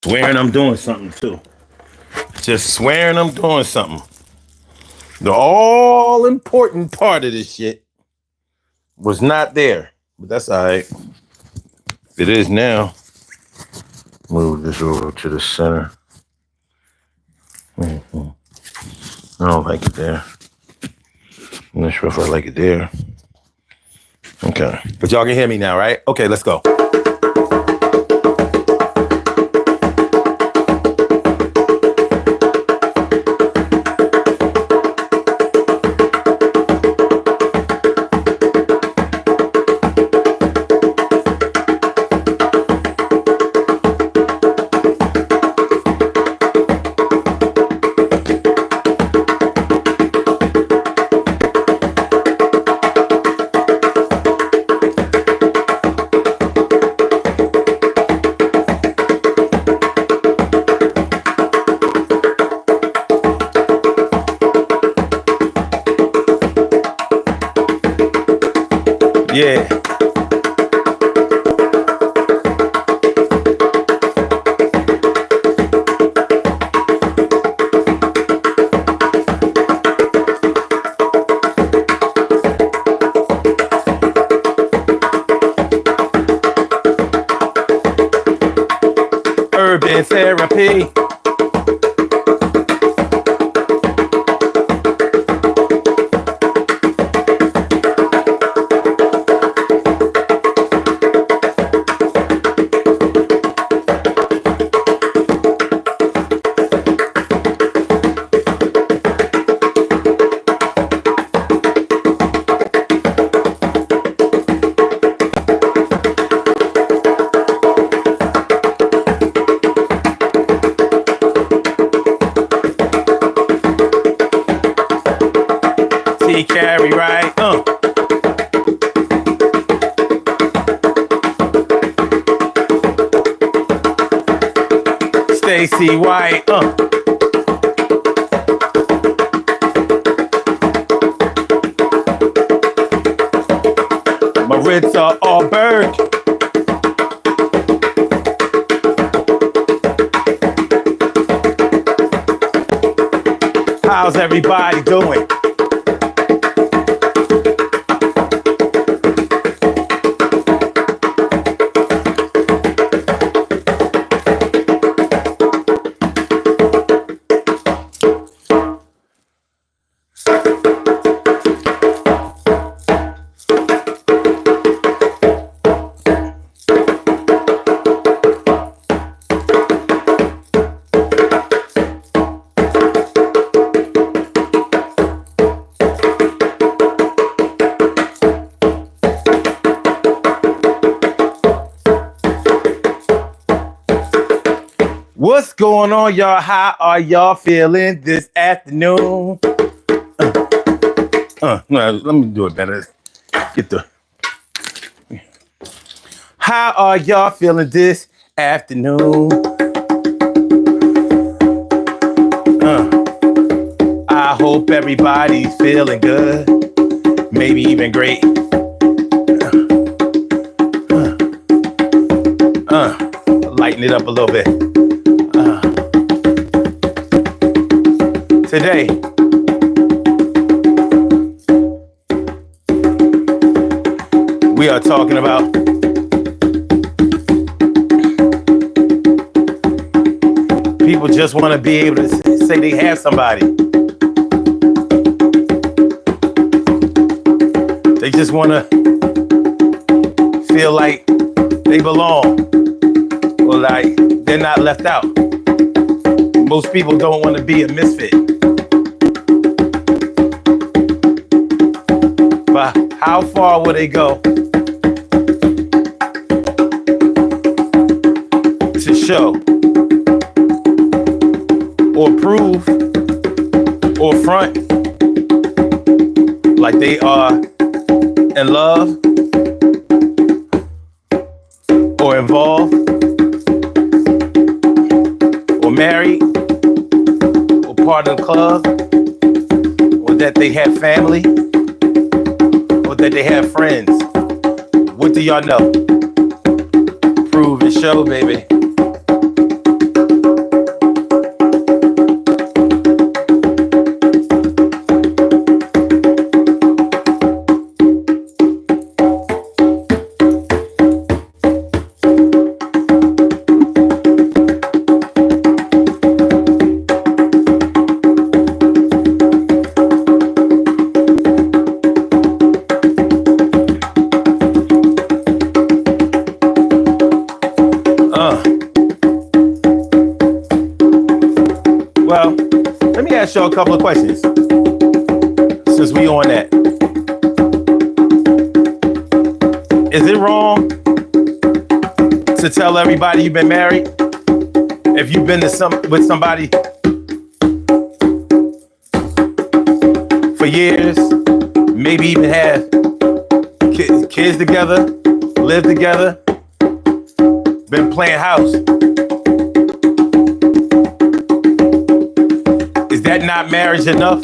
Swearing I'm doing something too. Just swearing I'm doing something. The all important part of this shit was not there. But that's all right. It is now. Move this over to the center. Mm-hmm. I don't like it there. I'm not sure if I like it there. Okay. But y'all can hear me now, right? Okay, let's go. Yeah. Urban therapy. Carry, right? Stacy White, Maritza Allberg. How's everybody doing? What's going on, y'all? How are y'all feeling this afternoon? No, let me do it better. Get the. How are y'all feeling this afternoon? I hope everybody's feeling good, maybe even great. Lighten it up a little bit. Today, we are talking about people just want to be able to say they have somebody. They just want to feel like they belong or like they're not left out. Most people don't want to be a misfit. But how far will they go to show or prove or front like they are in love or involved or married or part of the club or that they have family or that they have friends? What do y'all know? Prove and show, baby. ask y'all a couple of questions since we on that. Is it wrong to tell everybody you've been married? If you've been with somebody for years, maybe even have kids together, live together, been playing house. Is that not marriage enough?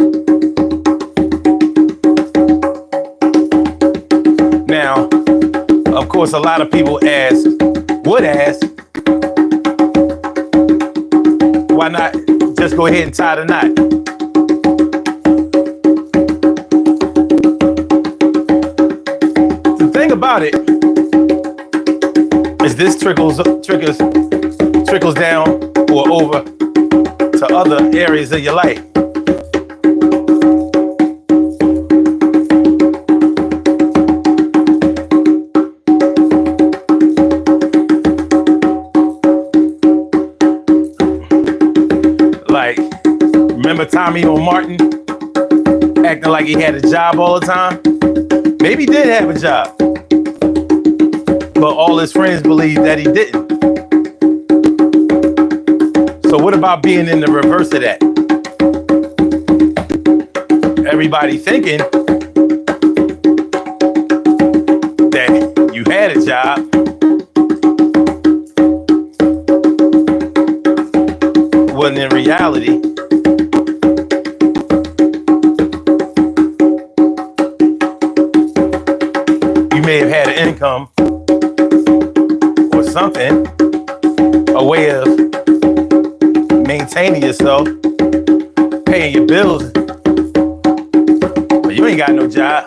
Now, of course, a lot of people would ask, why not just go ahead and tie the knot? The thing about it is this trickles down or over to other areas of your life. Like, remember Tommy O. Martin acting like he had a job all the time? Maybe he did have a job, but all his friends believed that he didn't. So what about being in the reverse of that? Everybody thinking that you had a job, when in reality, you may have had an income or something, a way of maintaining yourself, paying your bills, but you ain't got no job.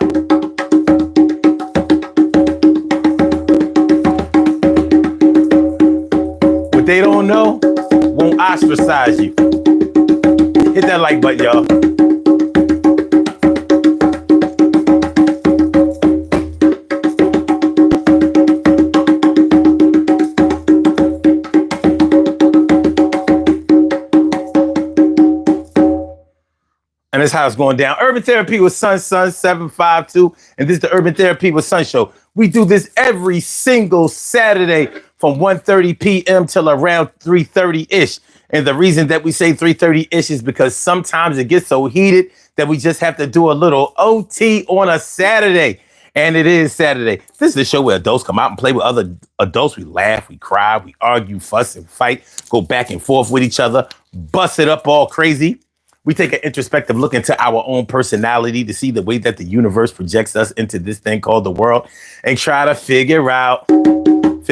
What they don't know won't ostracize you. Hit that like button, y'all. And this is how it's going down. Urban Therapy with Sun 752. And this is the Urban Therapy with Sun show. We do this every single Saturday from 1:30 p.m. till around 3:30-ish. And the reason that we say 3:30-ish is because sometimes it gets so heated that we just have to do a little OT on a Saturday. And it is Saturday. This is the show where adults come out and play with other adults. We laugh, we cry, we argue, fuss, and fight, go back and forth with each other, bust it up all crazy. We take an introspective look into our own personality to see the way that the universe projects us into this thing called the world and try to figure out this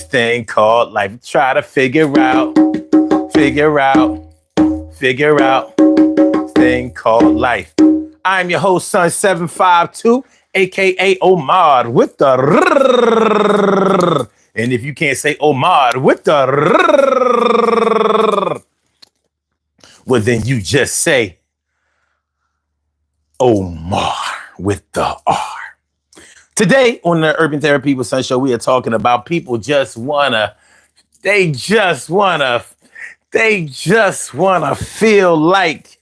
thing called life. Try to figure out this thing called life. I'm your host, Sun 752, aka Omar with the rrrr. And if you can't say Omar with the rrrr, well, then you just say Omar with the R. Today on the Urban Therapy with Sun show, we are talking about people just wanna feel like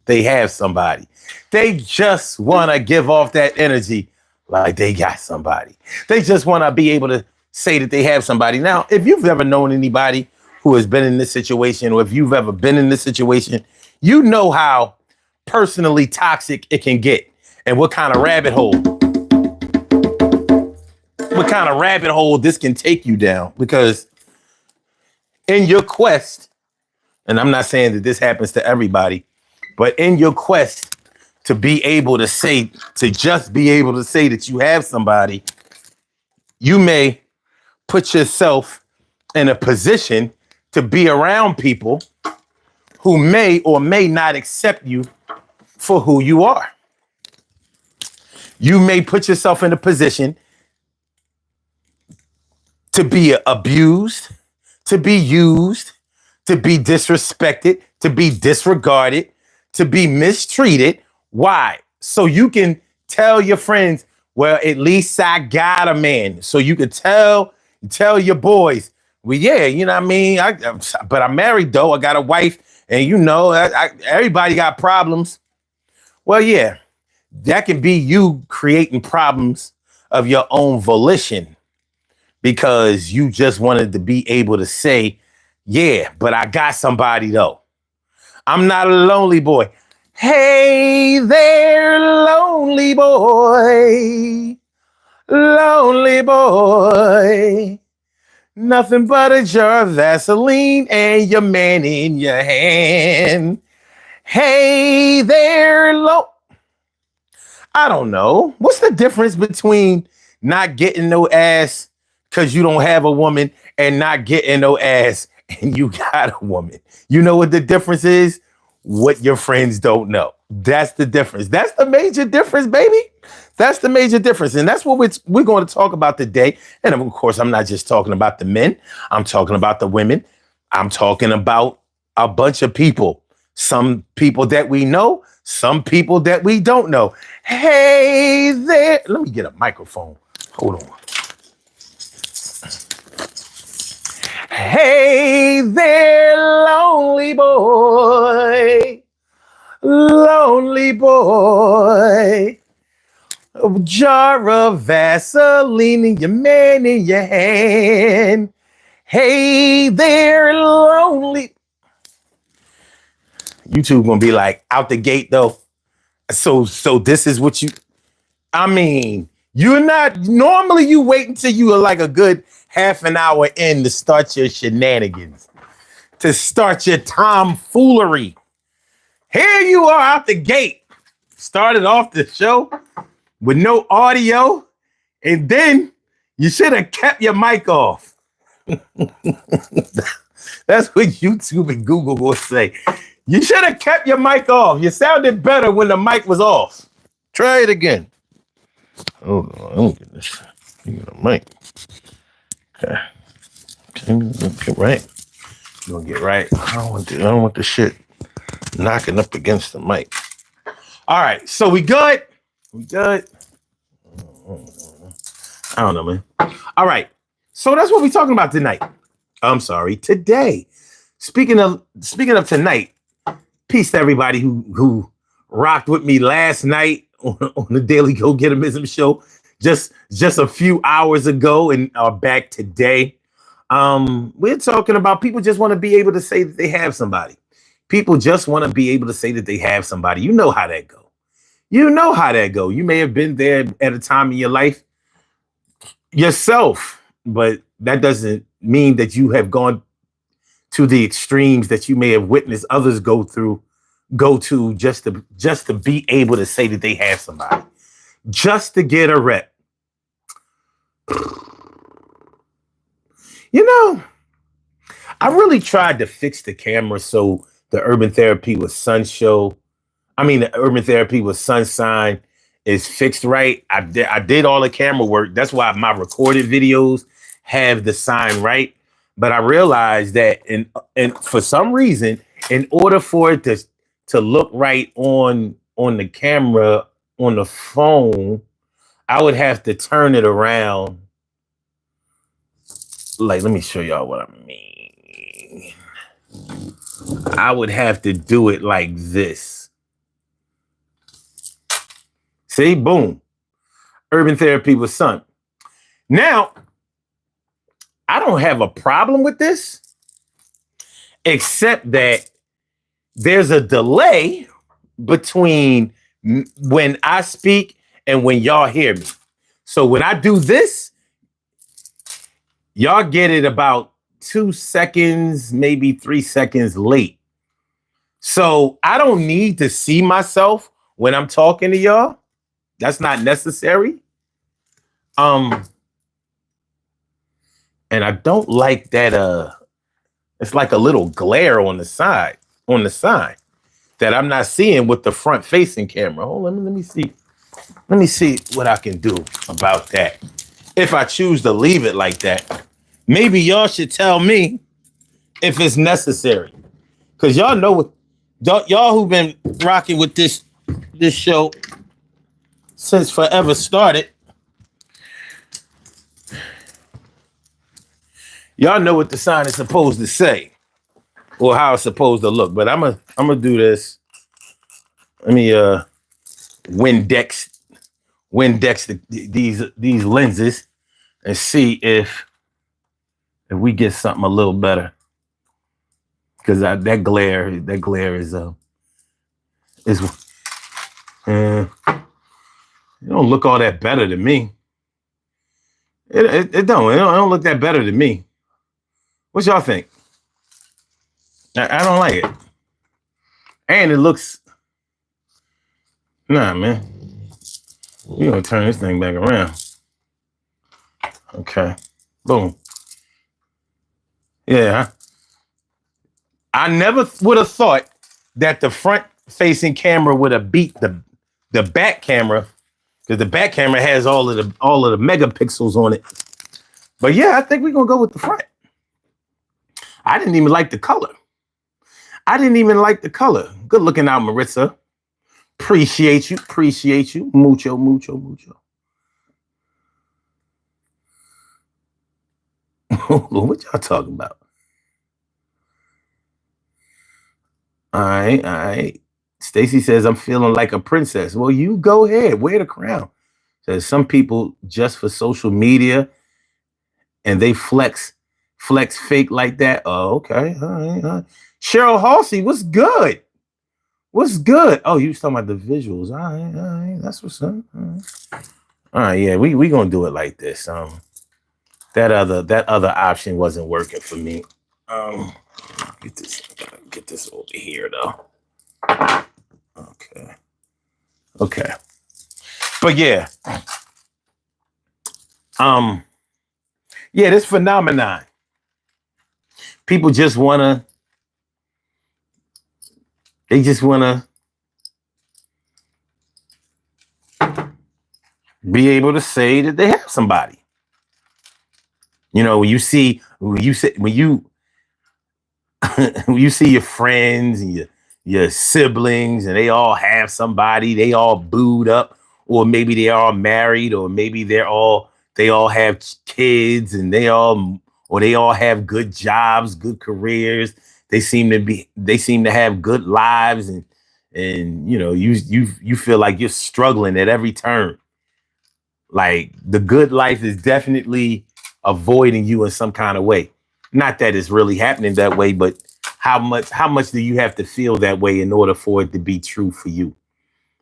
they have somebody. They just wanna give off that energy like they got somebody. They just wanna be able to say that they have somebody. Now, if you've ever known anybody who has been in this situation, or if you've ever been in this situation, you know how personally toxic it can get and what kind of rabbit hole this can take you down. Because in your quest, and I'm not saying that this happens to everybody, but in your quest to be able to say, to just be able to say that you have somebody, you may put yourself in a position to be around people who may or may not accept you for who you are. You may put yourself in a position to be abused, to be used, to be disrespected, to be disregarded, to be mistreated. Why? So you can tell your friends, well, at least I got a man. So you can tell your boys, Well, yeah, you know what I mean? But I'm married though. I got a wife, and everybody got problems. Well, yeah, that can be you creating problems of your own volition because you just wanted to be able to say, yeah, but I got somebody though. I'm not a lonely boy. Hey there, lonely boy. Lonely boy. Nothing but a jar of Vaseline and your man in your hand. Hey there, I don't know. What's the difference between not getting no ass because you don't have a woman and not getting no ass and you got a woman? You know what the difference is? What your friends don't know. That's the difference. That's the major difference, baby. That's the major difference. And that's what we're going to talk about today. And of course, I'm not just talking about the men. I'm talking about the women. I'm talking about a bunch of people. Some people that we know, some people that we don't know. Hey there. Let me get a microphone. Hold on. Hey there, lonely boy. Lonely boy. A jar of Vaseline and your man in your hand. Hey there, lonely. YouTube gonna be like out the gate though. So this is what you're not normally you wait until you are like a good half an hour in to start your shenanigans, to start your tomfoolery. Here you are out the gate. Started off the show with no audio, and then you should have kept your mic off. That's what YouTube and Google will say. You should have kept your mic off. You sounded better when the mic was off. Try it again. Hold on, I don't get this. You get a mic. Okay, get right. You gonna get right. I don't want the shit knocking up against the mic. All right, so we good. We good. I don't know, man. All right, so that's what we're talking about tonight. I'm sorry, today. Speaking of tonight, peace to everybody who rocked with me last night on the Daily Go Getimism show just a few hours ago and are back today. We're talking about people just want to be able to say that they have somebody. People just want to be able to say that they have somebody. You know how that go. You know how that go. You may have been there at a time in your life yourself, but that doesn't mean that you have gone to the extremes that you may have witnessed others go to just to be able to say that they have somebody, just to get a rep. You know, I really tried to fix the camera so the Urban Therapy with Sun show, the Urban Therapy with Sunshine is fixed right. I did all the camera work. That's why my recorded videos have the sign right. But I realized that and for some reason, in order for it to look right on the camera on the phone, I would have to turn it around. Like, let me show y'all what I mean. I would have to do it like this. See, boom. Urban Therapy with Sun. Now, I don't have a problem with this, except that there's a delay between when I speak and when y'all hear me. So when I do this, y'all get it about 2 seconds, maybe 3 seconds late. So I don't need to see myself when I'm talking to y'all. That's not necessary. And I don't like that it's like a little glare on the side, on the sign that I'm not seeing with the front facing camera. Hold on, let me see. Let me see what I can do about that. If I choose to leave it like that, maybe y'all should tell me if it's necessary. Cause y'all know what y'all who've been rocking with this show since forever started. Y'all know what the sign is supposed to say or how it's supposed to look. But I'm gonna do this. Let me Windex these lenses and see if we get something a little better. Because that glare is it don't look all that better to me. It don't look that better to me. What y'all think? I don't like it. And it looks, nah, man. We're gonna turn this thing back around. Okay, boom. Yeah, I never would have thought that the front-facing camera would have beat the back camera, because the back camera has all of the megapixels on it. But yeah, I think we're gonna go with the front. I didn't even like the color. Good looking out, Marissa. Appreciate you. Mucho. What y'all talking about? All right. Stacy says, I'm feeling like a princess. Well, you go ahead. Wear the crown. Says some people just for social media and they flex fake like that. Oh, okay. All right. Cheryl Halsey, what's good? Oh, you was talking about the visuals. All right. That's what's up. All right, yeah, we gonna do it like this. That other option wasn't working for me. Get this over here though. Okay. But yeah. Yeah, this phenomenon. People just wanna be able to say that they have somebody. You know, when you see when you see your friends and your siblings and they all have somebody, they all booed up, or maybe they are married, or maybe they all have kids and they all have good jobs, good careers. They seem to have good lives, and you know, you feel like you're struggling at every turn. Like the good life is definitely avoiding you in some kind of way. Not that it's really happening that way, but how much do you have to feel that way in order for it to be true for you?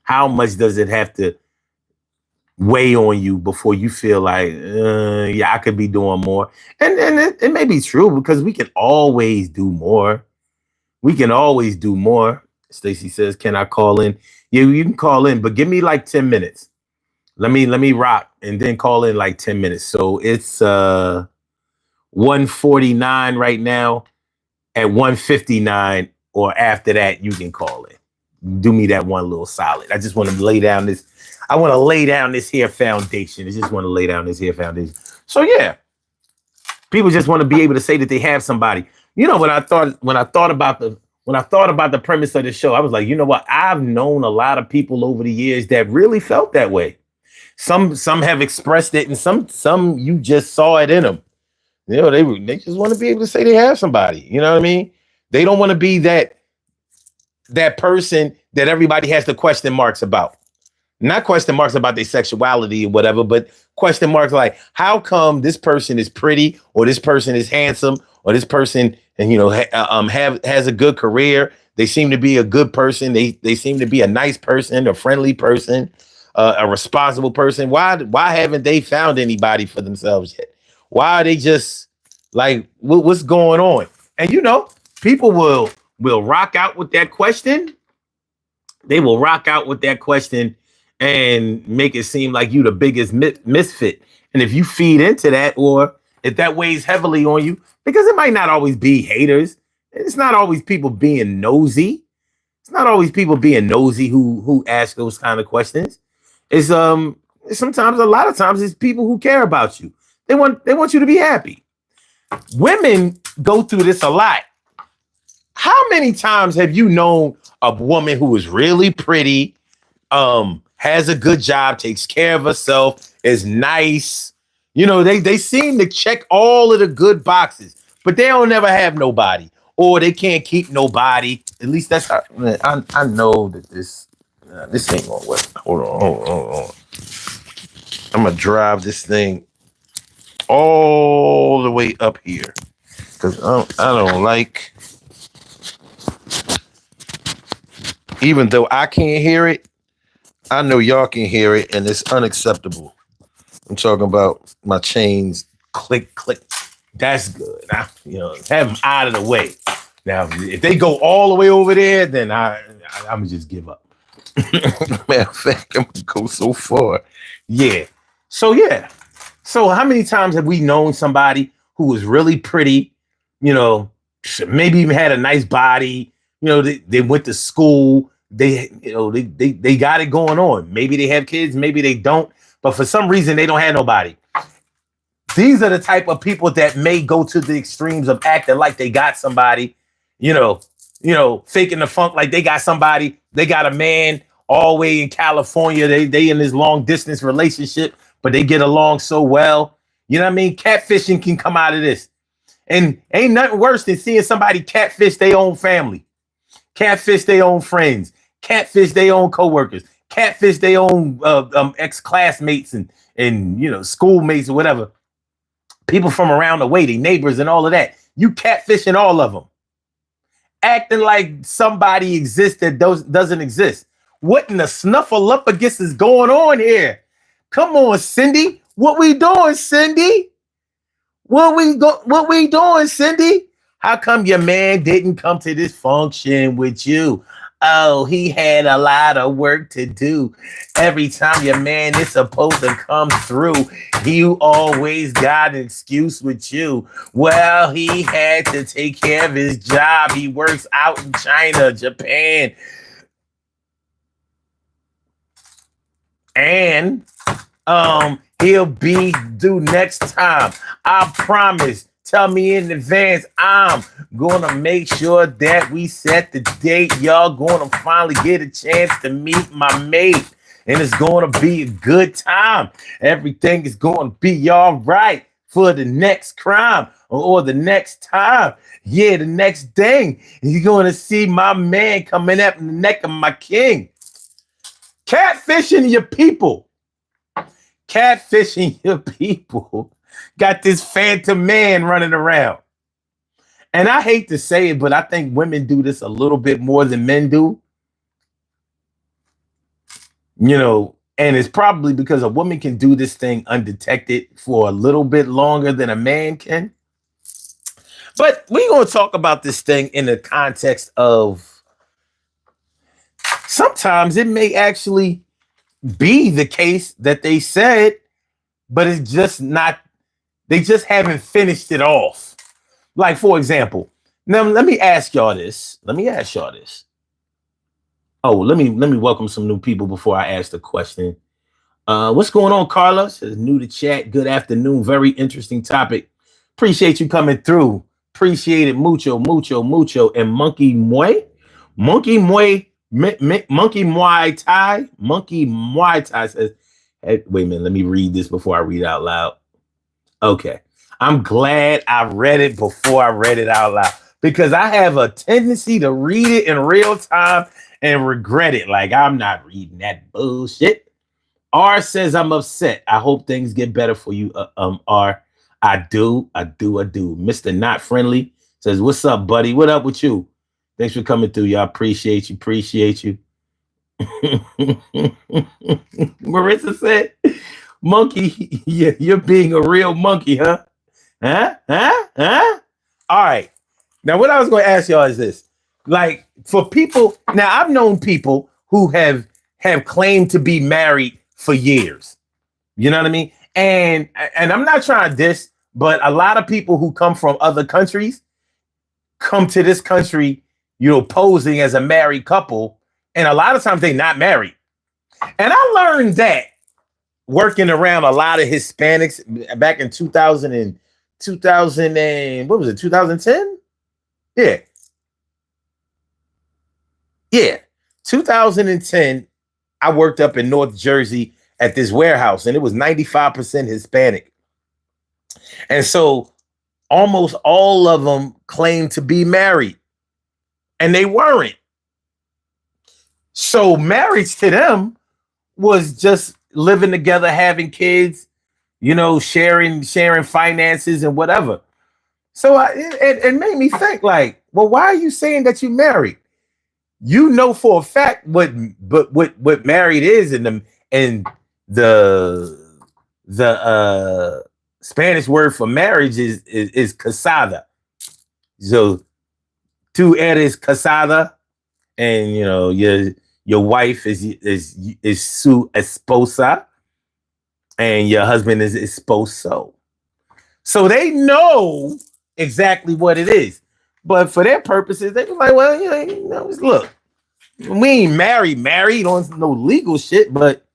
How much does it have to weigh on you before you feel like, yeah, I could be doing more? And it may be true, because we can always do more. Stacy says, can I call in? Yeah, you can call in, but give me like 10 minutes. Let me rock and then call in like 10 minutes. So it's 1:49 right now. At 1:59 or after that, you can call in. Do me that one little solid. I just want to lay down this. I want to lay down this here foundation. So yeah, people just want to be able to say that they have somebody. You know, when I thought about the premise of the show, I was like, you know what? I've known a lot of people over the years that really felt that way. Some have expressed it, and some you just saw it in them. You know, they just want to be able to say they have somebody. You know what I mean? They don't want to be that person that everybody has the question marks about. Not question marks about their sexuality or whatever, but question marks like, how come this person is pretty, or this person is handsome, or this person, and you know, has a good career. They seem to be a good person. They seem to be a nice person, a friendly person, a responsible person. Why haven't they found anybody for themselves yet? Why are they just like, what's going on? And you know, people will rock out with that question. They will rock out with that question and make it seem like you the biggest misfit. And if you feed into that, or if that weighs heavily on you, because it might not always be haters. It's not always people being nosy. Who ask those kind of questions. It's sometimes, a lot of times, it's people who care about you. They want you to be happy. Women go through this a lot. How many times have you known a woman who is really pretty, has a good job, takes care of herself, is nice, You know, they seem to check all of the good boxes, but they don't never have nobody, or they can't keep nobody. At least that's how I know that this ain't gonna work. Hold on. I'm gonna drive this thing all the way up here because I don't like, even though I can't hear it, I know y'all can hear it, and it's unacceptable. I'm talking about my chains click, click. That's good. Now, you know, have them out of the way. Now, if they go all the way over there, then I'm gonna just give up. Matter of fact, I'm gonna go so far. Yeah. So how many times have we known somebody who was really pretty, you know, maybe even had a nice body, you know, they went to school, they got it going on. Maybe they have kids, maybe they don't, but for some reason they don't have nobody. These are the type of people that may go to the extremes of acting like they got somebody, you know, faking the funk like they got somebody, they got a man all the way in California, they in this long distance relationship, but they get along so well. You know what I mean? Catfishing can come out of this. And ain't nothing worse than seeing somebody catfish their own family, catfish their own friends, catfish their own coworkers, catfish their own ex-classmates and you know, schoolmates or whatever. People from around the way, their neighbors and all of that. You catfishing all of them. Acting like somebody exists that doesn't exist. What in the snuffleupagus is going on here? Come on, Cindy. What we doing, Cindy? What we doing, Cindy? How come your man didn't come to this function with you? Oh, he had a lot of work to do. Every time your man is supposed to come through, he always got an excuse with you. Well, he had to take care of his job. He works out in China, Japan. And he'll be due next time. I promise. Tell me in advance. I'm gonna make sure that we set the date. Y'all gonna finally get a chance to meet my mate. And it's gonna be a good time. Everything is gonna be all right for the next crime or the next time. Yeah, the next thing. You're gonna see my man coming up in the neck of my king. Catfishing your people. Catfishing your people. Got this phantom man running around. And I hate to say it, but I think women do this a little bit more than men do. You know, and it's probably because a woman can do this thing undetected for a little bit longer than a man can. But we're going to talk about this thing in the context of sometimes it may actually be the case that they said, but it's just not, they just haven't finished it off. Like, for example, now let me ask y'all this. Oh, let me welcome some new people before I ask the question. What's going on, Carla? Says new to chat. Good afternoon. Very interesting topic. Appreciate you coming through. Appreciate it mucho. And Monkey Muay Thai says, hey, wait a minute, let me read this before I read out loud. Okay. I'm glad I read it before I read it out loud because I have a tendency to read it in real time and regret it. Like, I'm not reading that bullshit. R says, I'm upset. I hope things get better for you, R. I do. Mr. Not Friendly says, what's up, buddy? What up with you? Thanks for coming through, y'all. Appreciate you. Marissa said, monkey, yeah, you're being a real monkey, huh? Huh? All right. Now, what I was going to ask y'all is this. Like, for people, now I've known people who have claimed to be married for years. You know what I mean? And I'm not trying to diss, but a lot of people who come from other countries come to this country, you know, posing as a married couple. And a lot of times they're not married. And I learned that working around a lot of Hispanics back in 2000 and what was it, 2010? Yeah. 2010, I worked up in North Jersey at this warehouse, and it was 95% Hispanic. And so almost all of them claimed to be married, and they weren't. So marriage to them was just living together, having kids, sharing finances and whatever. So it made me think, like, well, why are you saying that you married? You know for a fact what married is, and the Spanish word for marriage is casada. So tú eres casada, and your wife is su esposa, and your husband is esposo. So they know exactly what it is. But for their purposes, they be like, well, look, we ain't married on no legal shit, but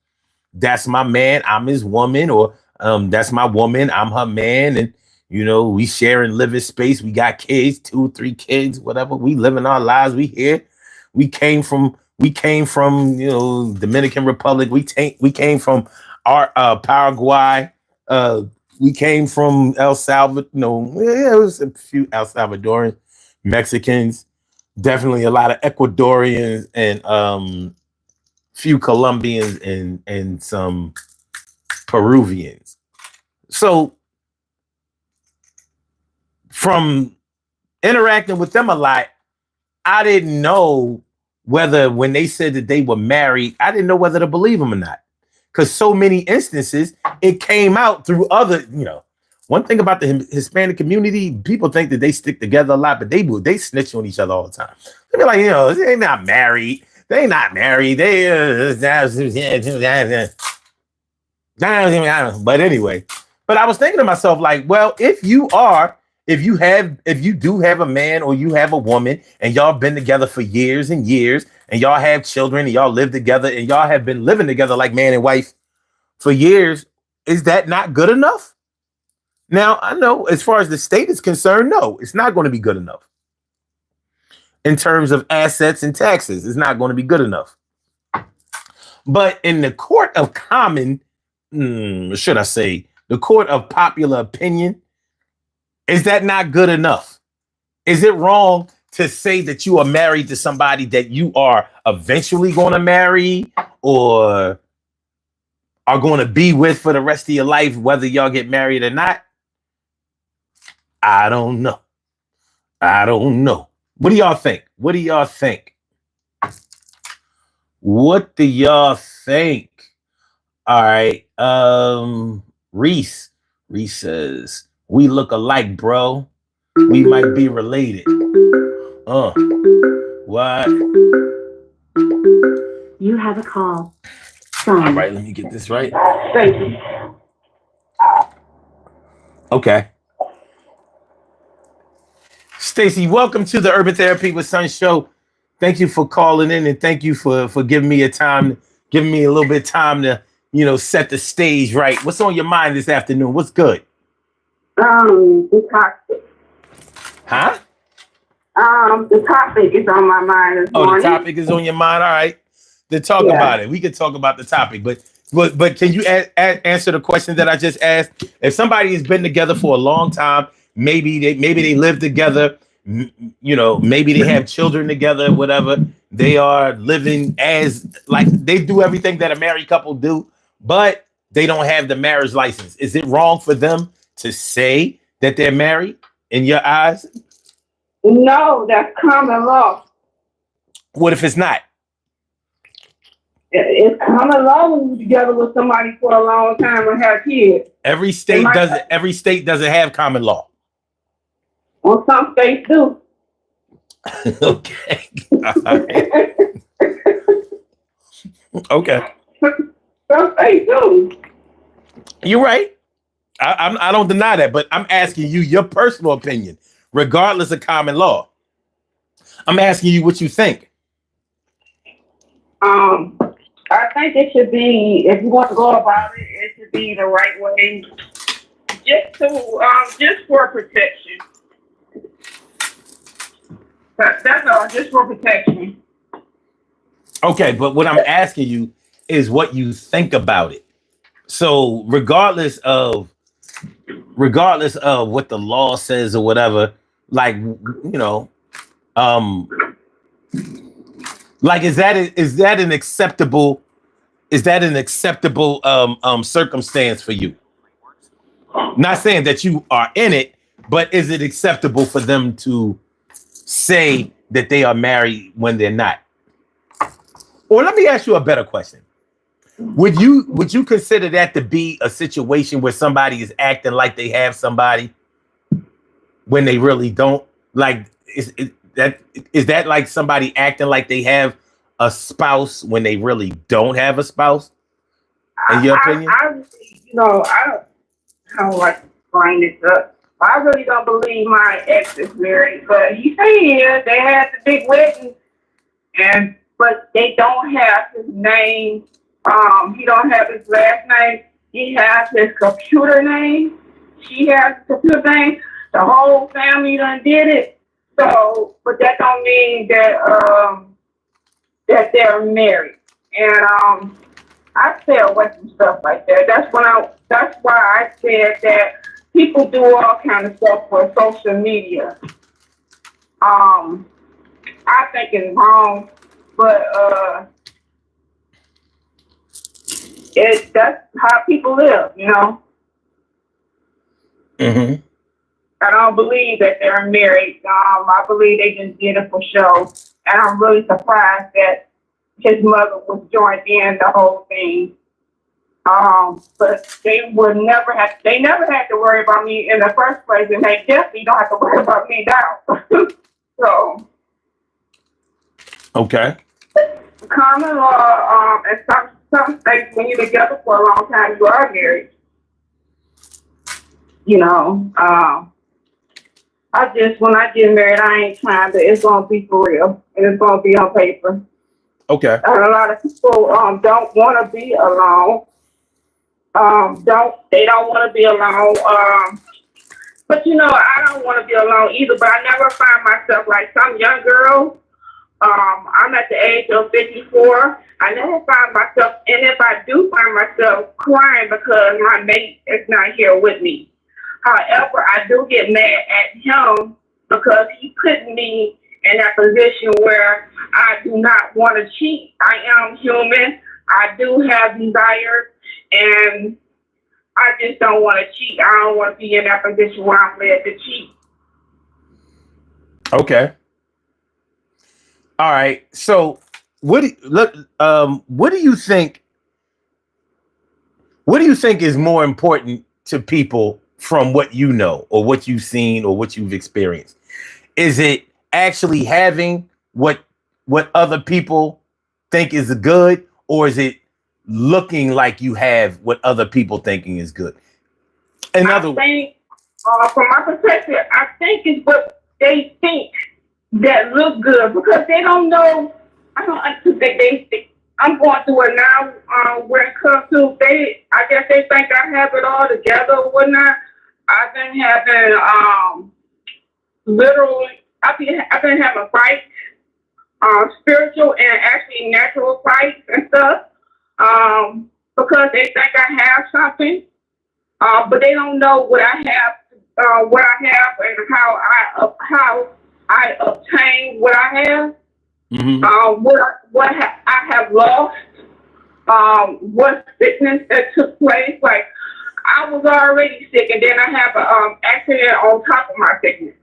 that's my man, I'm his woman, or that's my woman, I'm her man, and we sharing living space. We got kids, 2, 3 kids, whatever. We living our lives. We here. We came from Dominican Republic. We came from our Paraguay. We came from El Salvador. It was a few El Salvadorans, Mexicans, definitely a lot of Ecuadorians, and few Colombians and some Peruvians. So from interacting with them a lot, I didn't know whether, when they said that they were married, I didn't know whether to believe them or not. Because so many instances, it came out through other, one thing about the Hispanic community, people think that they stick together a lot, but they snitch on each other all the time. They be like, they're not married. They not married. But anyway, but I was thinking to myself, like, well, if you do have a man or you have a woman and y'all been together for years and years, and y'all have children and y'all live together and y'all have been living together like man and wife for years, is that not good enough? Now, I know as far as the state is concerned, no, it's not going to be good enough. In terms of assets and taxes, it's not going to be good enough. But in the court of common, should I say, the court of popular opinion, is that not good enough? Is it wrong to say that you are married to somebody that you are eventually going to marry or are going to be with for the rest of your life, whether y'all get married or not? I don't know. What do y'all think? What do y'all think? All right. Reese says, we look alike, bro. We might be related. What? You have a call. All right, let me get this right. Thank you. Okay. Stacy, welcome to the Urban Therapy with Son show. Thank you for calling in, and thank you for giving me a little bit of time to, set the stage right. What's on your mind this afternoon? What's good? The topic. Huh? The topic is on my mind this morning. The topic is on your mind. All right. Then talk about it. We can talk about the topic, but can you answer the question that I just asked? If somebody has been together for a long time, maybe they live together, maybe they have children together, whatever. They are living as like they do everything that a married couple do, but they don't have the marriage license. Is it wrong for them to say that they're married in your eyes? No, that's common law. What if it's not? It's common law when you're together with somebody for a long time and have kids. Every state doesn't have common law. Well, some states do. Okay. All right. Okay. Some states do. You're right. I don't deny that, but I'm asking you your personal opinion, regardless of common law. I'm asking you what you think. I think it should be, if you want to go about it, it should be the right way, just for protection. That's all, just for protection. Okay, but what I'm asking you is what you think about it. So regardless of regardless of what the law says or whatever, like, um, like, is that an acceptable circumstance for you? Not saying that you are in it, but is it acceptable for them to say that they are married when they're not? Or let me ask you a better question. Would you consider that to be a situation where somebody is acting like they have somebody when they really don't? Like, is that like somebody acting like they have a spouse when they really don't have a spouse? In your opinion? I don't like to bring this up. I really don't believe my ex is married, but he said they had the big wedding, but they don't have his name. He don't have his last name. He has his computer name. She has the computer name. The whole family done did it. So, but that don't mean that that they're married. And I stay away from stuff like that. That's why I said that people do all kind of stuff for social media. I think it's wrong, but that's how people live, Mm-hmm. I don't believe that they're married. I believe they just did it for show, and I'm really surprised that his mother was joined in the whole thing. But they never had to worry about me in the first place, and they definitely don't have to worry about me now. So, Okay. common law, and some states, when you're together for a long time, you are married. When I get married, I ain't trying to, it's going to be for real, and it's going to be on paper. Okay. And a lot of people don't want to be alone. They don't want to be alone. But I don't want to be alone either. But I never find myself like some young girls. I'm at the age of 54. I never find myself, and if I do find myself crying because my mate is not here with me. However, I do get mad at him because he put me in that position where I do not want to cheat. I am human. I do have desires, and I just don't want to cheat. I don't want to be in that position where I'm led to cheat. Okay. All right. So what do you think? What do you think is more important to people from what you know, or what you've seen, or what you've experienced? Is it actually having what other people think is good, or is it looking like you have what other people thinking is good? From my perspective, I think it's what they think that look good, because they don't know. I don't think they think. I'm going through it now. When it comes to I guess they think I have it all together or whatnot. I've been having literally. I've been having fights, spiritual and actually natural fights and stuff, because they think I have something, but they don't know what I have, and how I obtain what I have. Mm-hmm. I have lost, what sickness that took place. Like, I was already sick, and then I have an accident on top of my sickness.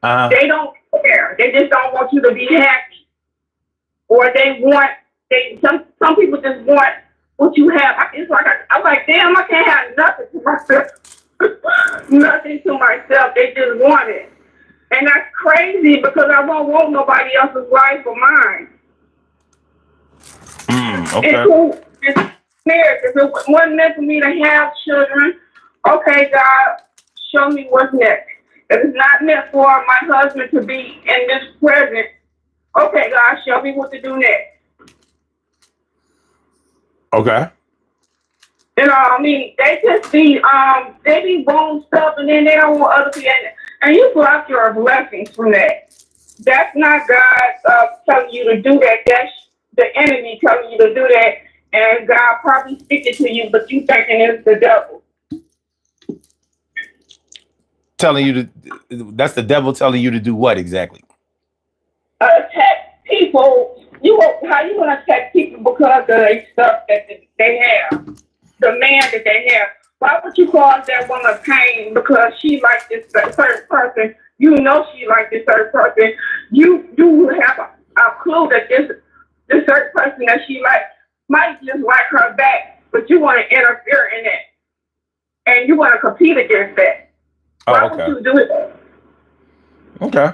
They don't care. They just don't want you to be happy, or some people just want what you have. It's like I'm like, damn, I can't have nothing to myself. Nothing to myself. They just want it. And that's crazy, because I won't want nobody else's life or mine. Okay. It's marriage. If it wasn't meant for me to have children, okay, God, show me what's next. If it's not meant for my husband to be in this present, okay, God, show me what to do next. Okay. They just be wanting stuff, and then they don't want other people. And you block your blessings from that. That's not God telling you to do that. That's the enemy telling you to do that. And God probably speaking to you, but you thinking it's the devil. telling you to. That's the devil telling you to do what exactly? Attack people. How you gonna attack people because of the stuff that they have, the man that they have? Why would you cause that woman pain because she likes this certain person? You know she likes this certain person. You have a clue that this certain person that she likes might just like her back, but you want to interfere in it, and you want to compete against that. Why would you do it? Okay.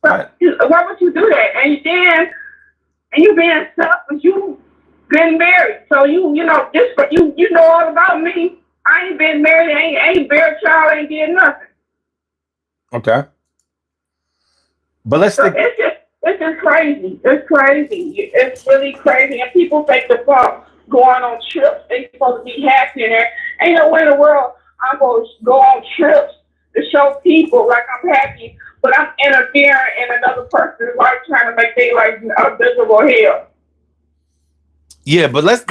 Why would you do that? And you being selfish, you been married, so you know this. You know all about me. I ain't been married, ain't bear a child, ain't did nothing. Okay. But let's think. It's just crazy. It's crazy. It's really crazy. And people think the fuck going on trips, they supposed to be happy in there. Ain't no way in the world I'm going to go on trips to show people like I'm happy, but I'm interfering in another person's life trying to make their life a miserable hell. Yeah, but let's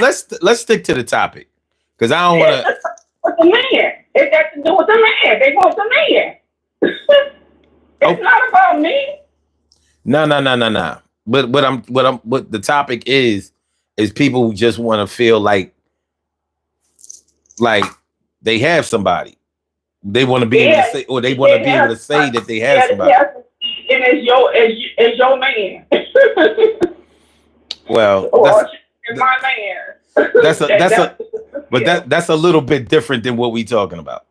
stick to the topic because I don't want to. With the man, it got to do with the man. They want the man. It's not about me. No. But what the topic is people who just want to feel like they have somebody. They want to be able to say, or they want to be able to say that they have somebody. And it's your man. Well, it's my man. That's a little bit different than what we talking about.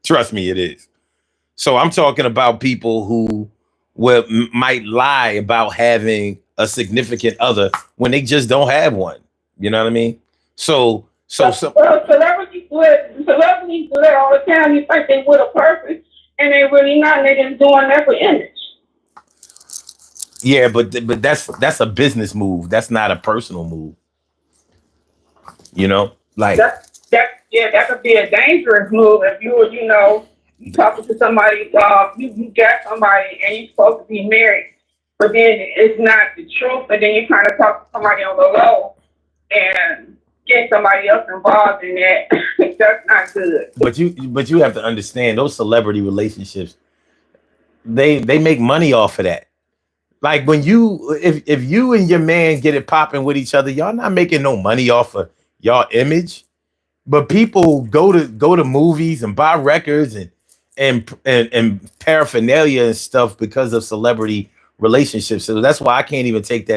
Trust me, it is. So I'm talking about people who might lie about having a significant other when they just don't have one. You know what I mean? So celebrities do that all the time. You think they with a purpose, and they really not. And they just doing that for image. Yeah, but that's a business move. That's not a personal move. You know, like that could be a dangerous move if you talking to somebody, you got somebody and you're supposed to be married, but then it's not the truth, and then you're trying to talk to somebody on the low and get somebody else involved in that. That's not good. But you have to understand those celebrity relationships, they make money off of that. Like when if you and your man get it popping with each other, y'all not making no money off of y'all image. But people go to movies and buy records and paraphernalia and stuff because of celebrity relationships. So that's why I can't even take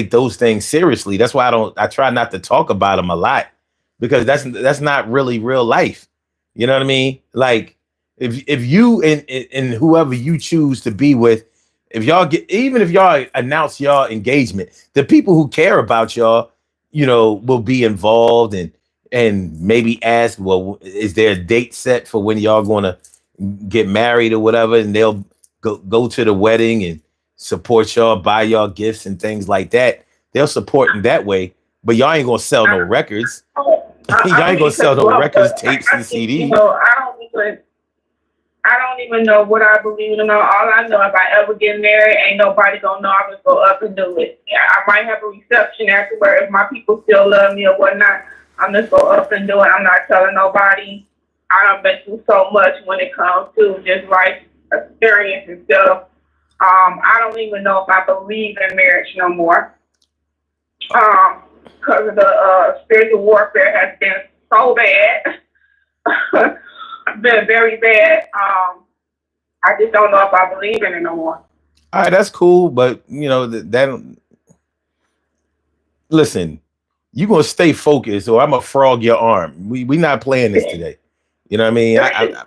those things seriously. That's why I try not to talk about them a lot, because that's not really real life. You know what I mean? Like if you and whoever you choose to be with, if y'all announce y'all engagement, the people who care about y'all, will be involved and maybe ask, well, is there a date set for when y'all going to get married or whatever? And they'll go to the wedding and support y'all, buy y'all gifts and things like that. They'll support in that way, but y'all ain't going to sell no records. Y'all ain't going to sell no records, tapes, and CDs. I don't even know what I believe in. All I know, if I ever get married, ain't nobody gonna know. I'm just go up and do it. I might have a reception afterward if my people still love me or whatnot. I'm just go up and do it. I'm not telling nobody. I done been through so much when it comes to just life experience and stuff. I don't even know if I believe in marriage no more. Because of the spiritual warfare has been so bad. Been very bad. I just don't know if I believe in it no more. All right, that's cool, but that listen, you gonna stay focused, or I'm gonna frog your arm. We not playing this today. You know what I mean?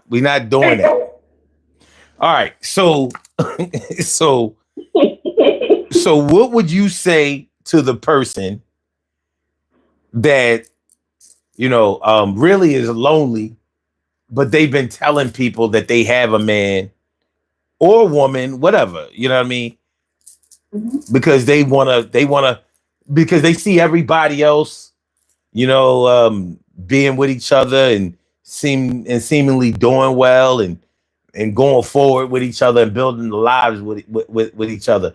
We not doing that. All right, so what would you say to the person that really is lonely, but they've been telling people that they have a man or woman, whatever, you know what I mean? Mm-hmm. Because they wanna, because they see everybody else, being with each other and seemingly doing well and going forward with each other and building the lives with each other.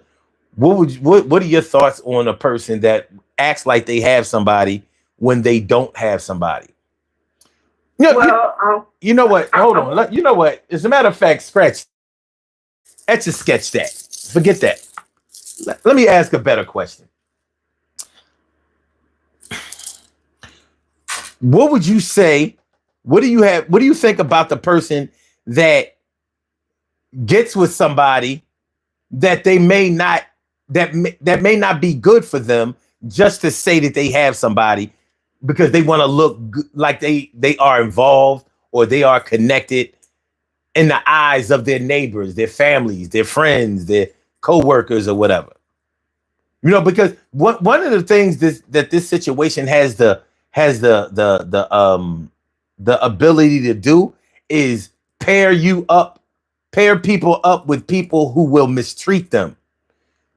What are your thoughts on a person that acts like they have somebody when they don't have somebody? You know, Well, you know what? Hold on. You know what? As a matter of fact, scratch. Etch a sketch that. Forget that. Let me ask a better question. What would you say? What do you have? What do you think about the person that gets with somebody that they may not that may not be good for them, just to say that they have somebody because they want to look like they are involved or they are connected in the eyes of their neighbors, their families, their friends, their co-workers or whatever. You know, because one of the things that this situation has the ability to do is pair people up with people who will mistreat them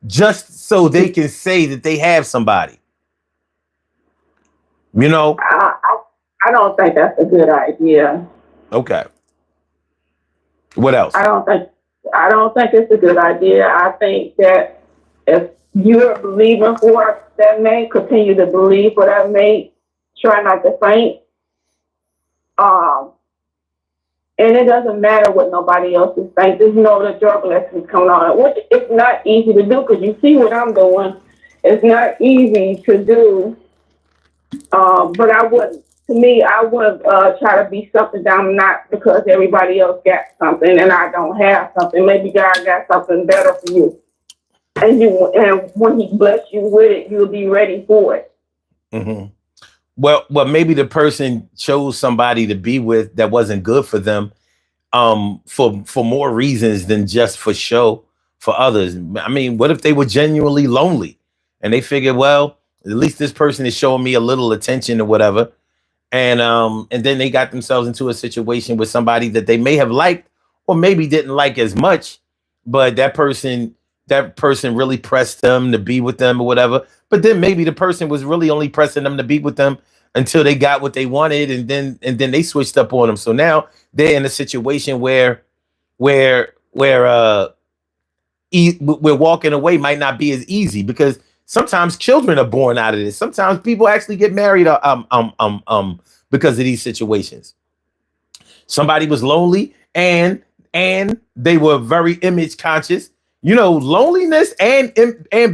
just so they can say that they have somebody. You know? I don't think that's a good idea. Okay. What else? I don't think it's a good idea. I think that if you're believing for that mate, continue to believe for that mate. Try not to faint. And it doesn't matter what nobody else is saying. Just know that your blessings coming on. Which it's not easy to do because you see what I'm doing. It's not easy to do. But I wouldn't. To me, I would try to be something that I'm not because everybody else got something and I don't have something. Maybe God got something better for you. And when He bless you with it, you'll be ready for it. Mm-hmm. Well, maybe the person chose somebody to be with that wasn't good for them, for more reasons than just for show for others. I mean, what if they were genuinely lonely and they figured, well, at least this person is showing me a little attention or whatever, and then they got themselves into a situation with somebody that they may have liked or maybe didn't like as much, but that person really pressed them to be with them or whatever. But then maybe the person was really only pressing them to be with them until they got what they wanted, and then they switched up on them. So now they're in a situation where we're walking away might not be as easy because sometimes children are born out of this. Sometimes people actually get married because of these situations. Somebody was lonely and they were very image conscious. You know, loneliness and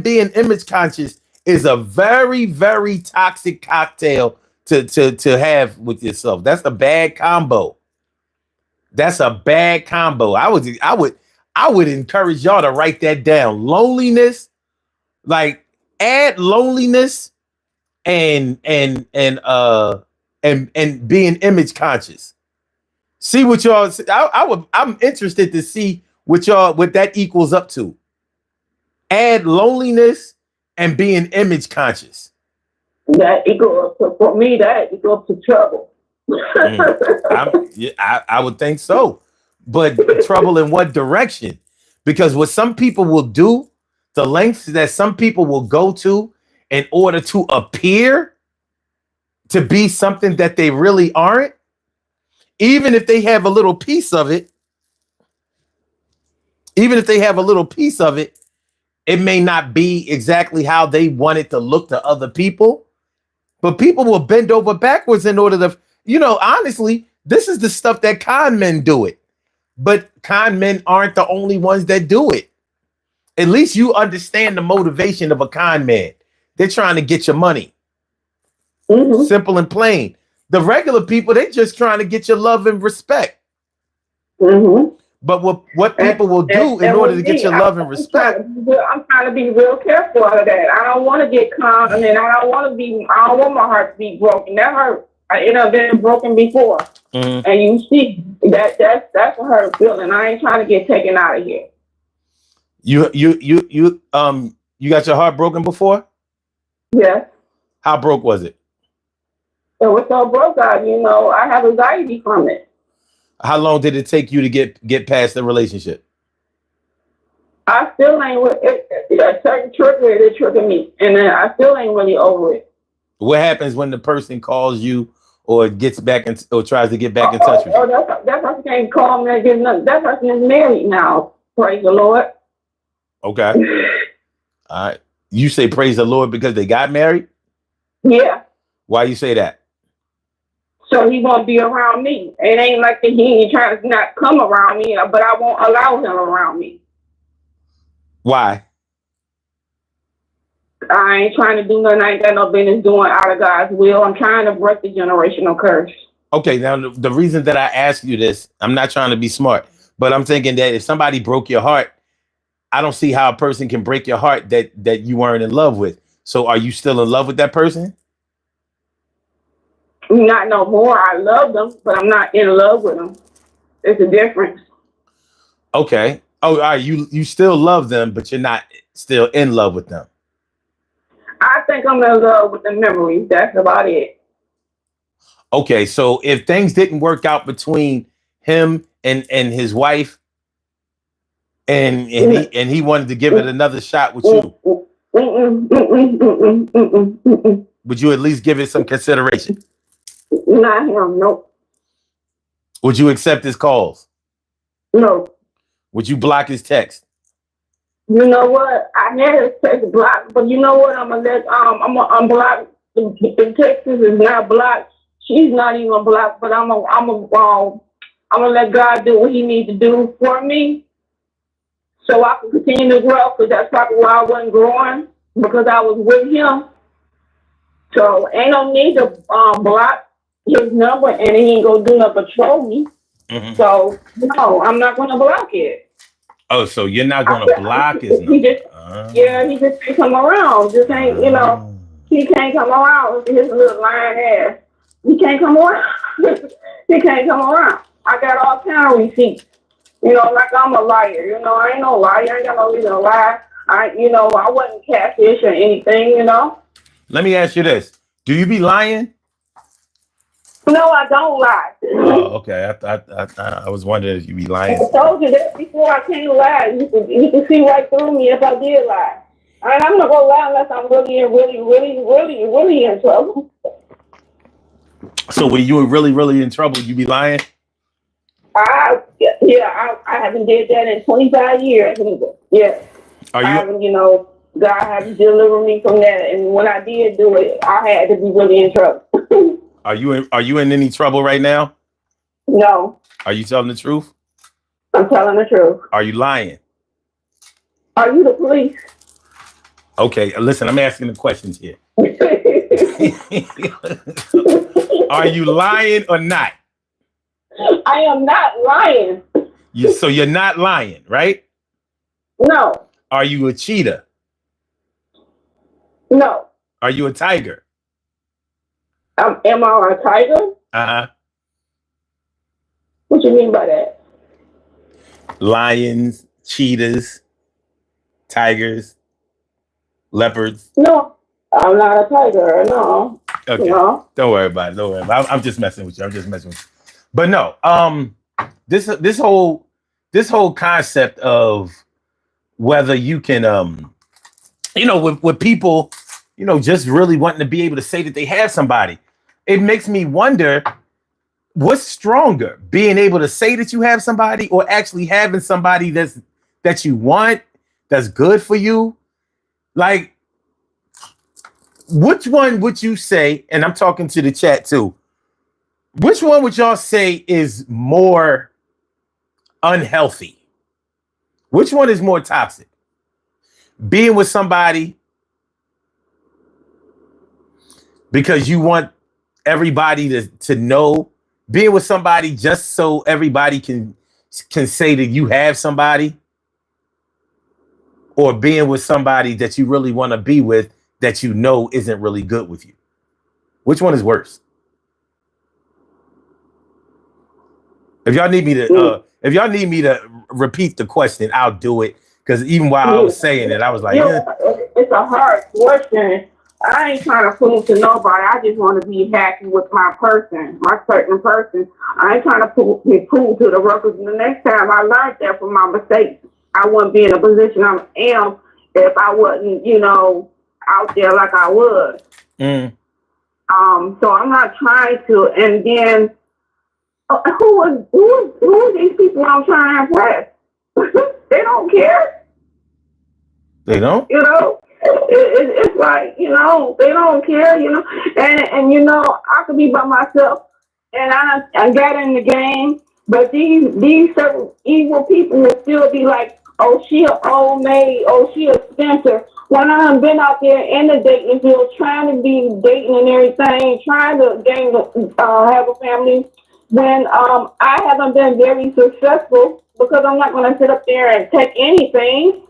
being image conscious is a very, very toxic cocktail to have with yourself. That's a bad combo. That's a bad combo. I would encourage y'all to write that down. Loneliness, like add loneliness and being image conscious. See what y'all. I'm interested to see what that equals up to. Add loneliness and being image conscious. That equals for me. That equals to trouble. I would think so, but trouble in what direction? Because what some people will do, the lengths that some people will go to in order to appear to be something that they really aren't, even if they have a little piece of it, it may not be exactly how they want it to look to other people, but people will bend over backwards in order to, honestly, this is the stuff that con men do it. But con men aren't the only ones that do it. At least you understand the motivation of a con man. They're trying to get your money. Mm-hmm. Simple and plain. The regular people, they're just trying to get your love and respect. Mm-hmm. But what people will do in order to get your love and respect. I'm trying to be real careful of that. I don't want to get con. I don't want my heart to be broken. That hurt. I've been broken before. Mm-hmm. And you see that's a hurt feeling. I ain't trying to get taken out of here. You got your heart broken before? Yes. How broke was it? It was so broke out, I have anxiety from it. How long did it take you to get past the relationship? I still ain't with it. A certain trigger, it triggered me. And I still ain't really over it. What happens when the person calls you or gets back or tries to get back in touch with you? That person can't call me and get nothing. That person is married now. Praise the Lord. Okay. All right. You say praise the Lord because they got married? Yeah. Why you say that? So he won't be around me. It ain't like that he ain't trying to not come around me, but I won't allow him around me. Why? I ain't trying to do nothing I ain't got no business doing out of God's will. I'm trying to break the generational curse. Okay, now the reason that I ask you this, I'm not trying to be smart, but I'm thinking that if somebody broke your heart, I don't see how a person can break your heart that you weren't in love with. So are you still in love with that person? Not no more. I love them, but I'm not in love with them. There's a difference. Okay. Oh, all right. You still love them, but you're not still in love with them. I think I'm in love with the memories. That's about it. Okay. So if things didn't work out between him and his wife, and he wanted to give it another shot with you, would you at least give it some consideration? Not him. Nope. Would you accept his calls? No. Would you block his text? You know what? I had his text blocked, but you know what? I'm gonna let I'm gonna unblock the text is not blocked. She's not even blocked, but I'm gonna let God do what He needs to do for me, so I can continue to grow. Because that's probably why I wasn't growing, because I was with Him. So ain't no need to block his number, and he ain't gonna do nothing but troll me. Mm-hmm. So no, I'm not gonna block it. Oh, so you're not gonna block his number? Yeah, he just can't come around. Just ain't, he can't come around with his little lying ass. He can't come around. He can't come around. I got all kind of receipts. Like I'm a liar. I ain't no liar. I ain't got no reason to lie. I wasn't catfish or anything. Let me ask you this: do you be lying? No, I don't lie. Oh, okay. I was wondering if you be lying. I told you that before. I can't lie. You can see right through me if I did lie. I'm not gonna lie unless I'm really in trouble. So when you were really in trouble, you be lying? I haven't did that in 25 years. Yeah. Are you? I haven't, God had to deliver me from that, and when I did do it, I had to be really in trouble. Are you in any trouble right now? No. Are you telling the truth? I'm telling the truth. Are you lying? Are you the police? Okay, listen, I'm asking the questions here. Are you lying or not? I am not lying. So you're not lying, right? No. Are you a cheater? No. Are you a tiger? Am I a tiger? Uh-huh. What you mean by that? Lions, cheetahs, tigers, leopards. No, I'm not a tiger. No. Okay. No. Don't worry about it. I'm just messing with you. But no, this whole concept of whether you can with people, just really wanting to be able to say that they have somebody, it makes me wonder what's stronger, being able to say that you have somebody or actually having somebody that you want, that's good for you. Like, which one would you say, and I'm talking to the chat too, which one would y'all say is more unhealthy? Which one is more toxic? Being with somebody because you want everybody to know, being with somebody just so everybody can say that you have somebody, or being with somebody that you really want to be with that isn't really good with you. Which one is worse? If y'all need me to repeat the question, I'll do it. Because even while I was saying it, I was like, it's a hard question. I ain't trying to prove to nobody. I just want to be happy with my person, my certain person. I ain't trying to prove to the workers. And the next time I learned that from my mistakes, I wouldn't be in a position I am if I wasn't, out there like I was. So I'm not trying to. And then who are these people I'm trying to impress? They don't care. They don't? It's like, they don't care, and I could be by myself and I got in the game. But these certain evil people will still be like, oh, she a old maid, oh, she a Spencer. When I done been out there in the dating field, trying to be dating and everything, trying to have a family, when I haven't been very successful because I'm not going to sit up there and take anything.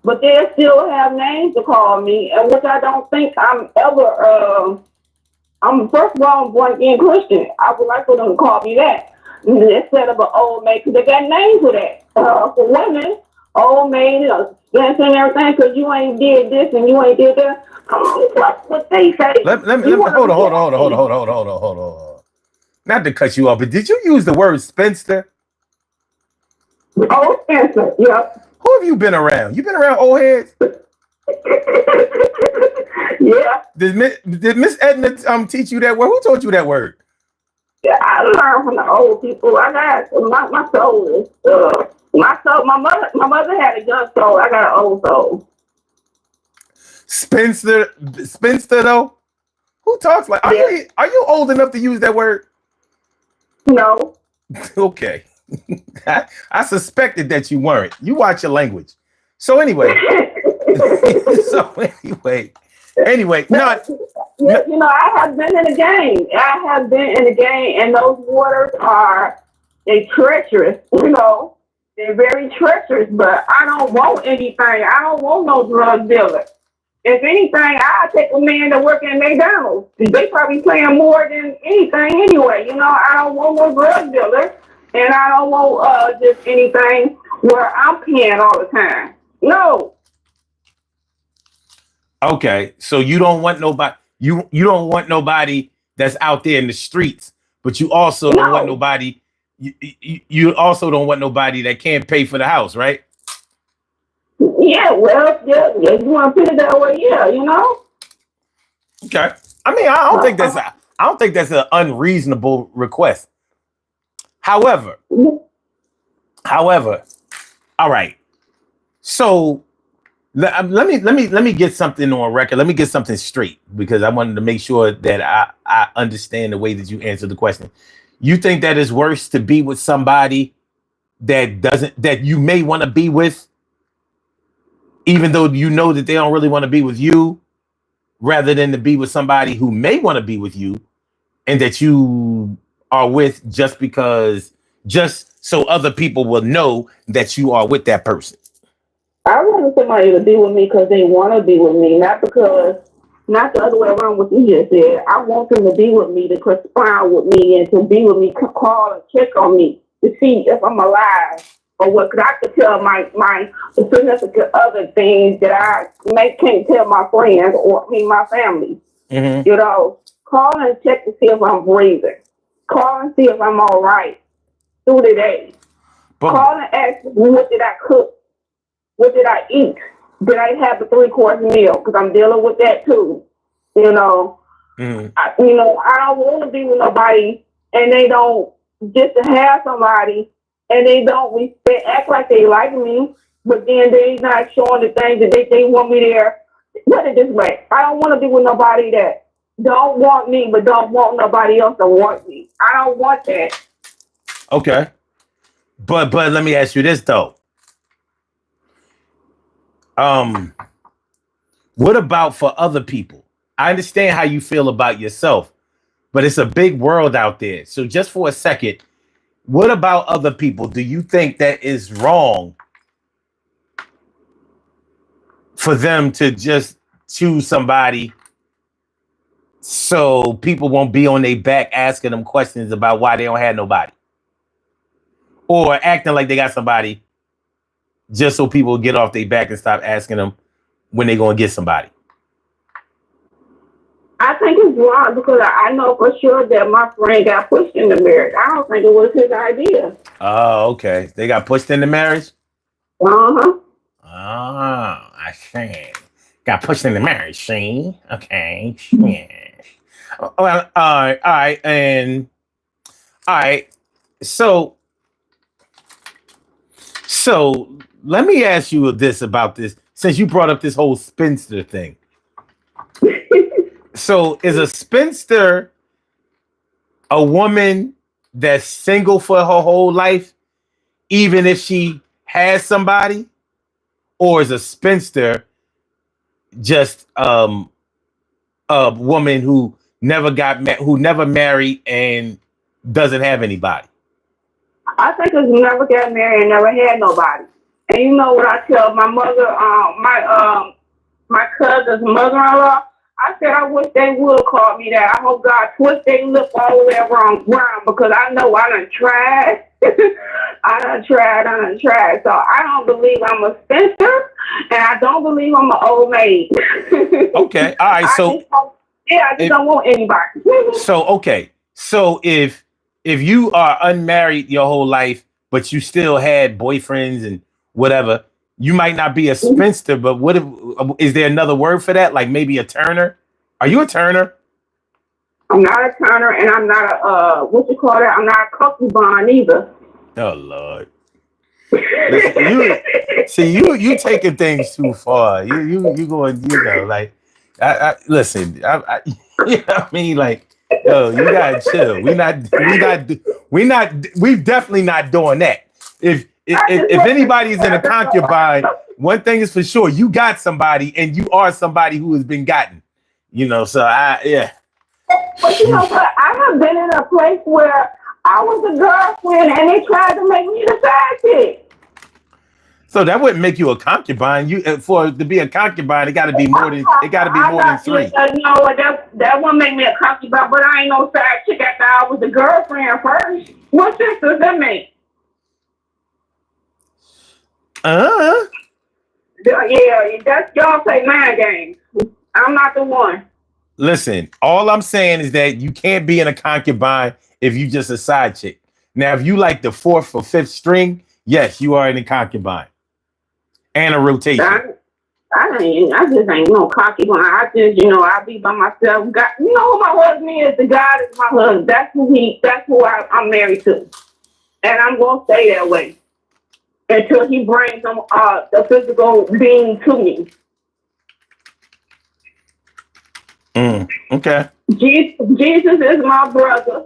But they still have names to call me, and which I don't think I'm ever. I'm first of all, I'm born again Christian. I would like for them to call me that instead of an old maid, because they got names for that. For women, old maid, this and everything, because you ain't did this and you ain't did that. What they say. Let me hold on. Not to cut you off, but did you use the word spinster? Oh, Spencer, yep. Who have you been around? You been around old heads? Yeah. Did Miss Edna teach you that word? Who taught you that word? Yeah, I learned from the old people. I got my soul is my soul. My mother had a young soul. I got an old soul. Spinster though. Who talks like? Are you old enough to use that word? No. Okay. I suspected that you weren't. You watch your language. So anyway. No. You know, I have been in the game. And those waters they treacherous. You know, they're very treacherous. But I don't want anything. I don't want no drug dealer. If anything, I take a man to work at McDonald's. They probably paying more than anything anyway. You know, I don't want no drug dealer, and I don't want just anything where I'm paying all the time. No. Okay, so you don't want nobody. You don't want nobody that's out there in the streets, but you also don't want nobody. You also don't want nobody that can't pay for the house, right? Yeah, well, yeah, you want to put it that way, yeah, you know. Okay, I mean, I don't think that's an unreasonable request. However, all right. So let me get something on record. Let me get something straight because I wanted to make sure that I understand the way that you answer the question. You think that it's worse to be with somebody that you may want to be with, even though you know that they don't really want to be with you, rather than to be with somebody who may want to be with you and that you are with just so other people will know that you are with that person? I want somebody to be with me because they want to be with me, not the other way around what you just said. I want them to be with me, to correspond with me, and to be with me, to call and check on me, to see if I'm alive. Or what, because I could tell my significant other things that I can't tell my friends or my family. Mm-hmm. You know, call and check to see if I'm breathing. Call and see if I'm all right through the day. Call and ask me, what did I cook? What did I eat? Did I have a 3-course meal? Because I'm dealing with that too. You know, mm-hmm. I don't want to be with nobody and they don't, just to have somebody and they don't act like they like me, but then they not showing the things that they want me there. Put it this way, I don't want to be with nobody that don't want me, but don't want nobody else to want me. I don't want that. Okay. But let me ask you this though. What about for other people? I understand how you feel about yourself, but it's a big world out there. So just for a second, what about other people? Do you think that is wrong for them to just choose somebody so people won't be on their back asking them questions about why they don't have nobody? Or acting like they got somebody just so people get off their back and stop asking them when they're going to get somebody? I think it's wrong because I know for sure that my friend got pushed into marriage. I don't think it was his idea. Oh, okay. They got pushed into marriage? Uh-huh. Oh, I see. Got pushed into marriage, see? Okay. Yeah. Well, all right. And all right. So let me ask you this about this, since you brought up this whole spinster thing. So is a spinster a woman that's single for her whole life, even if she has somebody, or is a spinster, just a woman who never who never married and doesn't have anybody? I think it's never got married and never had nobody. And you know what I tell my mother, my cousin's mother-in-law? I said I wish they would call me that. I hope God twist their lip all the way around because I know I done tried. I done tried. So I don't believe I'm a spinster, and I don't believe I'm an old maid. Okay, all right. So I just don't want anybody. So okay, so if you are unmarried your whole life, but you still had boyfriends and whatever, you might not be a spinster. But what is there another word for that? Like maybe a turner? Are you a turner? I'm not a turner, and I'm not a what you call that? I'm not a concubine either. Oh Lord. Listen, you taking things too far. You going, like listen, you know what I mean? Like, yo, you gotta chill. We've definitely not doing that. If anybody's in a concubine, one thing is for sure, you got somebody and you are somebody who has been gotten. So yeah. But you know what? I have been in a place where I was a girlfriend and they tried to make me the side chick. So that wouldn't make you a concubine. To be a concubine, it got to be more than 3. No, that wouldn't make me a concubine. But I ain't no side chick after I was a girlfriend first. What sense does that make? Yeah, that's y'all play mind games. I'm not the one. Listen, all I'm saying is that you can't be in a concubine if you just a side chick. Now, if you like the 4th or 5th string, yes, you are in a concubine and a rotation. I just ain't no concubine. I just, I be by myself. God, you know who my husband is? The God is my husband. That's who I'm married to, and I'm gonna stay that way until he brings the physical being to me. Okay. Jesus is my brother.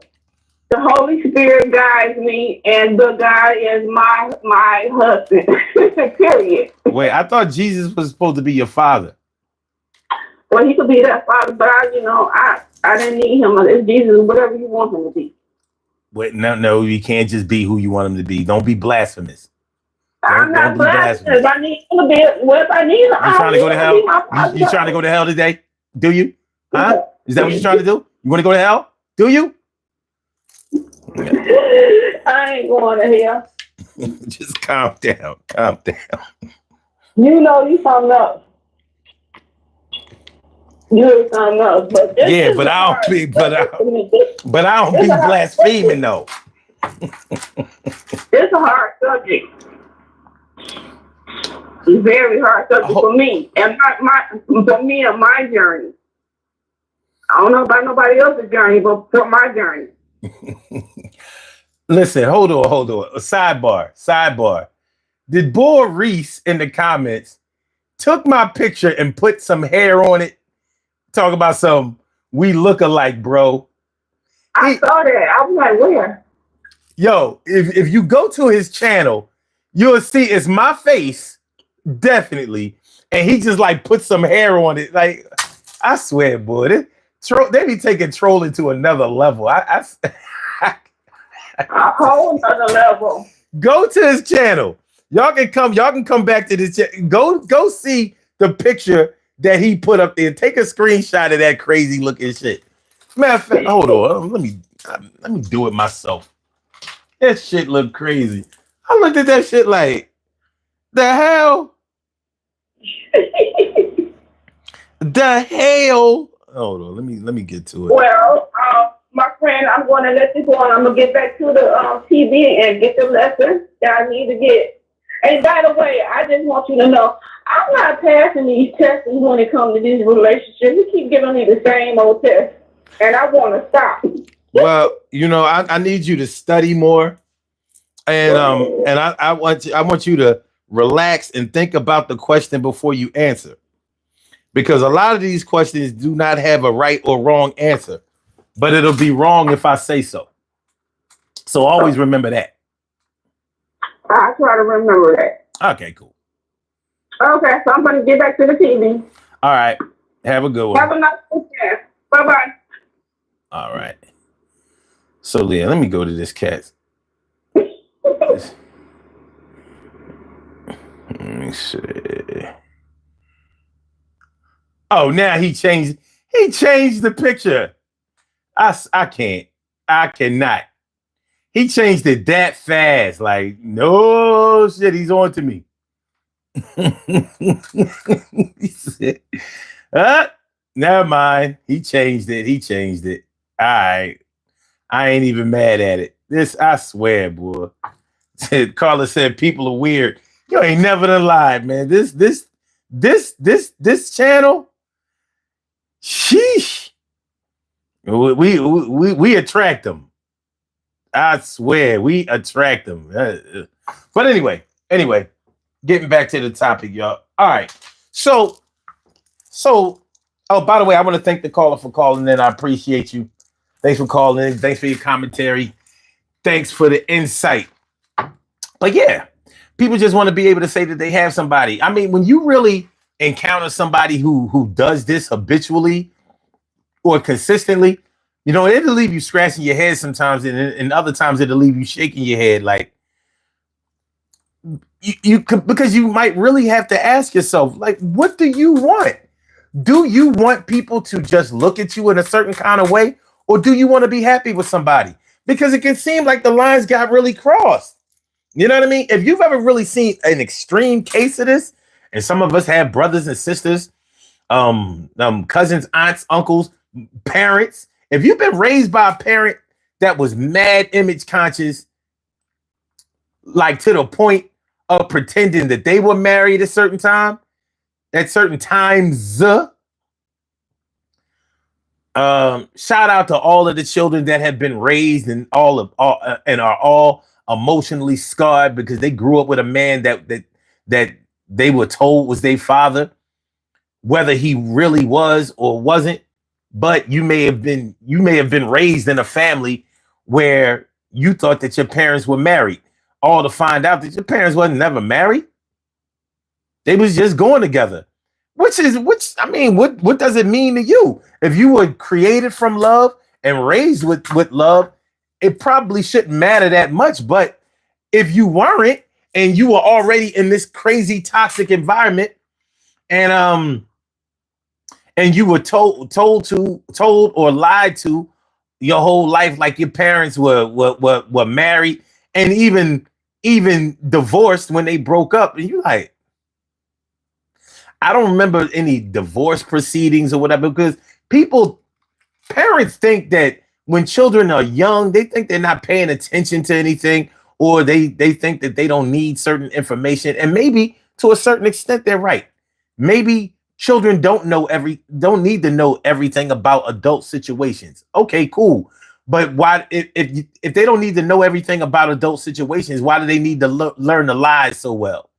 The Holy Spirit guides me, and the God is my husband. Period. Wait, I thought Jesus was supposed to be your father. Well, he could be that father, but I didn't need him. It's Jesus, whatever you want him to be. Wait, no, you can't just be who you want him to be. Don't be blasphemous. I'm not blasphemous. I need him to be. What if I need him? You trying to go to hell? You trying to go to hell today? Do you? Huh? Is that what you're trying to do? You want to go to hell? Do you? I ain't going to hell. Just calm down. You know you something else. You're something else. But I don't be blaspheming though. It's a hard subject. It's very hard subject for me and my journey. I don't know about nobody else's journey, but for my journey. Listen, hold on. A sidebar. Did Bull Reese in the comments took my picture and put some hair on it? Talk about some we look alike, bro. I saw that. I was like, where? Yo, if you go to his channel, you'll see it's my face, definitely. And he just like put some hair on it. Like, I swear, boy, they be taking trolling to another level. A whole other level. Go to his channel. Y'all can come back to this channel. Go see the picture that he put up there. Take a screenshot of that crazy looking shit. Matter of fact, hold on. Let me do it myself. That shit look crazy. I looked at that shit like, the hell? The hell? Hold on, let me get to it. Well, my friend, I'm going to let you go, and I'm going to get back to the TV and get the lesson that I need to get. And by the way, I just want you to know, I'm not passing these tests when it comes to these relationships. You keep giving me the same old test, and I want to stop. Well, I need you to study more, and I want you to relax and think about the question before you answer. Because a lot of these questions do not have a right or wrong answer. but it'll be wrong if I say so. So always remember that. I try to remember that. Okay, cool. Okay, so I'm going to get back to the TV. All right. Have a good one. Have a nice weekend. Bye-bye. All right. So, Leah, let me go to this cat. Let me see. Oh, now he changed the picture. I can't. I cannot. He changed it that fast. Like, no shit, he's on to me. He said, never mind. He changed it. All right. I ain't even mad at it. This, I swear, boy. Carla said people are weird. You ain't never done lied, man. This channel, sheesh. We attract them. I swear, we attract them. But anyway, getting back to the topic, y'all. All right. So, oh, by the way, I want to thank the caller for calling in. I appreciate you. Thanks for calling in. Thanks for your commentary. Thanks for the insight. But yeah, people just want to be able to say that they have somebody. I mean, when you really encounter somebody who does this habitually or consistently, you know, it'll leave you scratching your head sometimes, and other times it'll leave you shaking your head, like you because you might really have to ask yourself, like, what do you want? Do you want people to just look at you in a certain kind of way, or do you want to be happy with somebody? Because it can seem like the lines got really crossed. You know what I mean? If you've ever really seen an extreme case of this, and some of us have brothers and sisters, cousins, aunts, uncles, parents. If you've been raised by a parent that was mad image conscious, like to the point of pretending that they were married at certain time, at certain times, shout out to all of the children that have been raised and and are all emotionally scarred because they grew up with a man that they were told was their father, whether he really was or wasn't. But you may have been raised in a family where you thought that your parents were married, all to find out that your parents wasn't never married. They was just going together. What does it mean to you? If you were created from love and raised with love, it probably shouldn't matter that much. But if you weren't, and you were already in this crazy toxic environment, and you were told or lied to your whole life, like your parents were married and even divorced when they broke up, and you like, I don't remember any divorce proceedings or whatever, because parents think that when children are young, they think they're not paying attention to anything, or they think that they don't need certain information. And maybe to a certain extent, they're right. Maybe children don't need to know everything about adult situations. Okay, cool. But why, if they don't need to know everything about adult situations, why do they need to learn to lie so well?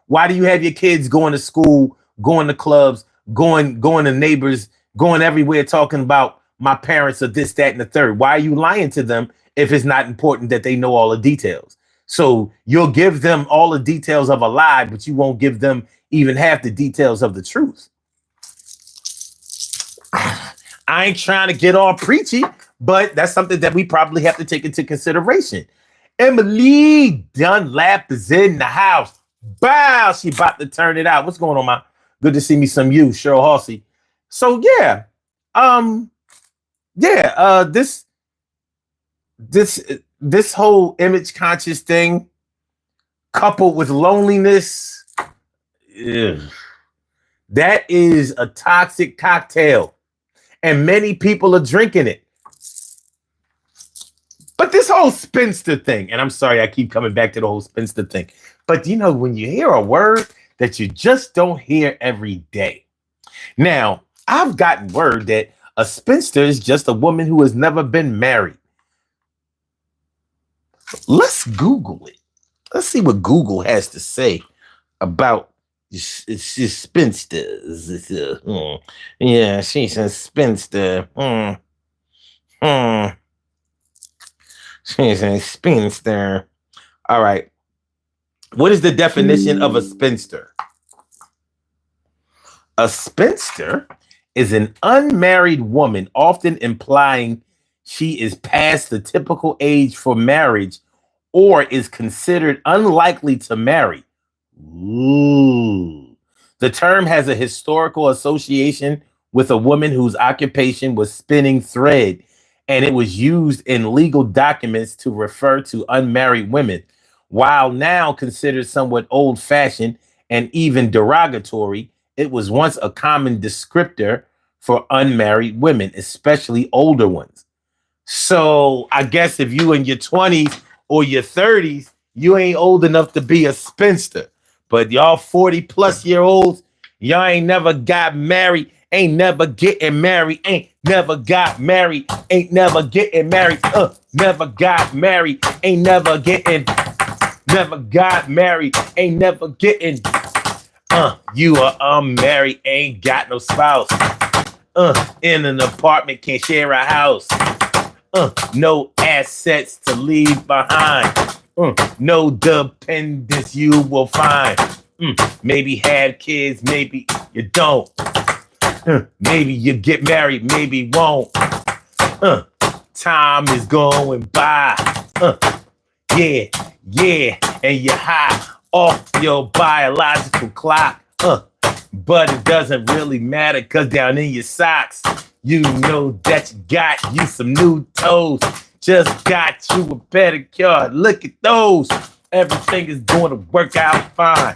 Why do you have your kids going to school, going to clubs, going to neighbors, going everywhere talking about my parents are this, that, and the third? Why are you lying to them if it's not important that they know all the details? So you'll give them all the details of a lie, but you won't give them even half the details of the truth. I ain't trying to get all preachy, but that's something that we probably have to take into consideration. Emily Dunlap is in the house. Bow, she about to turn it out. What's going on, man? Good to see me some you, Cheryl Halsey. So yeah, this whole image conscious thing, coupled with loneliness, that is a toxic cocktail, and many people are drinking it. But this whole spinster thing, and I'm sorry I keep coming back to the whole spinster thing, but you know, when you hear a word that you just don't hear every day. Now, I've gotten word that a spinster is just a woman who has never been married. Let's Google it. Let's see what Google has to say about spinsters. Yeah, she's a spinster. Hmm. She's a spinster. All right. What is the definition of a spinster? A spinster is an unmarried woman, often implying she is past the typical age for marriage or is considered unlikely to marry. Ooh. The term has a historical association with a woman whose occupation was spinning thread, and it was used in legal documents to refer to unmarried women. While now considered somewhat old fashioned and even derogatory, it was once a common descriptor for unmarried women, especially older ones. So I guess if you in your 20s or your 30s, you ain't old enough to be a spinster. But y'all 40 plus year olds, y'all ain't never got married, ain't never getting married, ain't never got married, ain't never getting married, never got married, ain't never getting, never got married, ain't never getting, you are unmarried, ain't got no spouse, in an apartment, can't share a house. No assets to leave behind. No dependents you will find. Maybe have kids, maybe you don't. Maybe you get married, maybe won't. Time is going by. Yeah, and you're high off your biological clock. But it doesn't really matter because down in your socks, you know that you got you some new toes. Just got you a pedicure. Look at those. Everything is going to work out fine.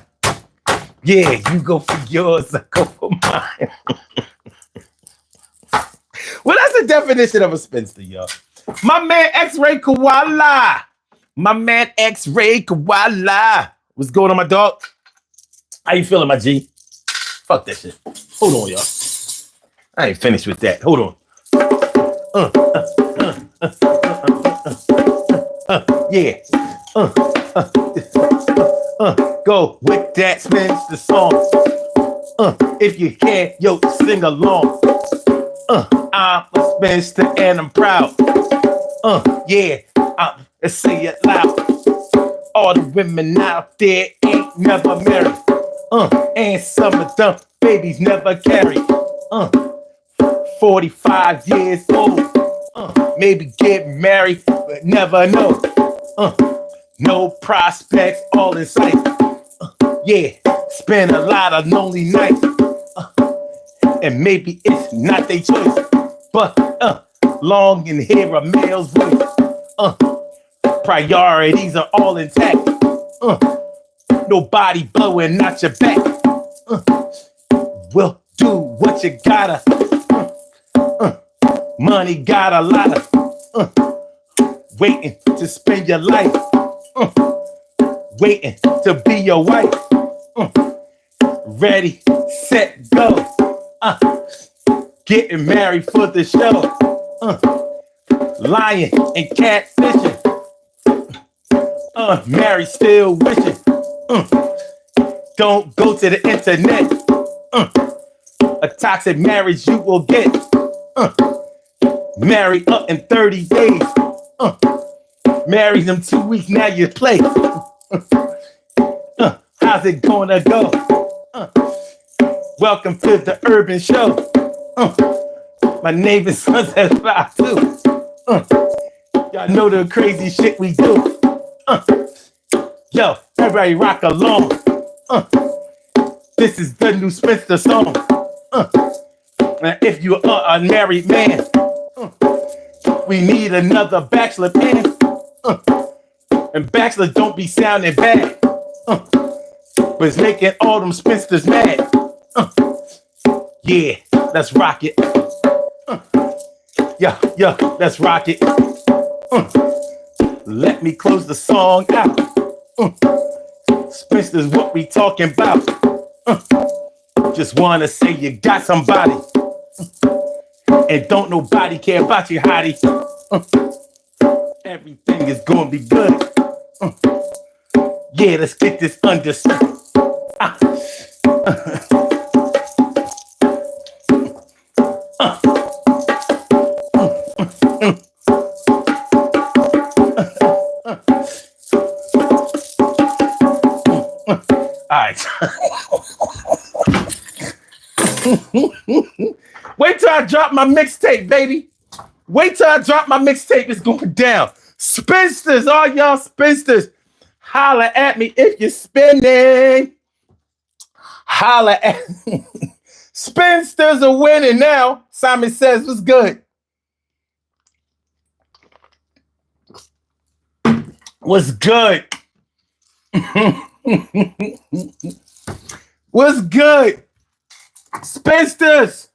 Yeah, you go for yours, I go for mine. Well, that's the definition of a spinster, y'all. My man X-Ray Koala. My man X-Ray Koala. What's going on, my dog? How you feeling, my G? Fuck that shit. Hold on, y'all. I ain't finished with that. Hold on. Yeah. Go with that spinster song. If you can, yo, sing along. I'm a spinster and I'm proud. Yeah, let's say it loud. All the women out there ain't never married. And some of them babies never carried. 45 years old. Maybe get married, but never know. No prospects, all in sight. Yeah, spend a lot of lonely nights. And maybe it's not their choice. But long and hear a male's voice. Priorities are all intact. Nobody blowing out your back. Well, do what you gotta. Money got a lot of. Waiting to spend your life. Waiting to be your wife. Ready, set, go. Getting married for the show. Lying and catfishing. Married still wishing. Don't go to the internet. A toxic marriage you will get. Married up in 30 days. Married them 2 weeks, now you play. How's it gonna go? Welcome to the Urban Show. My neighbor's son says 5'2". Y'all know the crazy shit we do. Yo, everybody rock along. This is the new Spinster song. Now if you are a married man, we need another bachelor band. And bachelor don't be sounding bad. But it's making all them spinsters mad. Yeah, let's rock it. Yeah, let's rock it. Let me close the song out. Spinsters, what we talking about? Just wanna say you got somebody. And don't nobody care about you, hottie. Everything is gonna be good. Yeah, let's get this understood. right. Wait till I drop my mixtape, baby. Wait till I drop my mixtape. It's going down. Spinsters, all y'all spinsters, holla at me if you're spinning. Holla at me. Spinsters are winning now. Simon Says, what's good? What's good? What's good? Spinsters,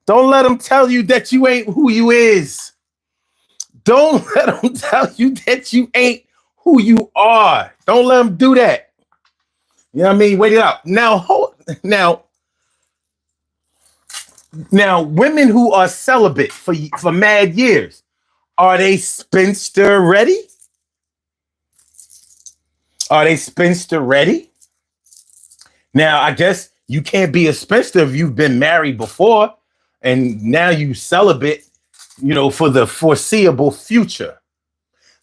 don't let them tell you that you ain't who you is. Don't let them tell you that you ain't who you are. Don't let them do that. You know what I mean? Wait it out. Now, women who are celibate for mad years, are they spinster ready? Are they spinster ready? Now, I guess you can't be a spinster if you've been married before and now you celibate, for the foreseeable future.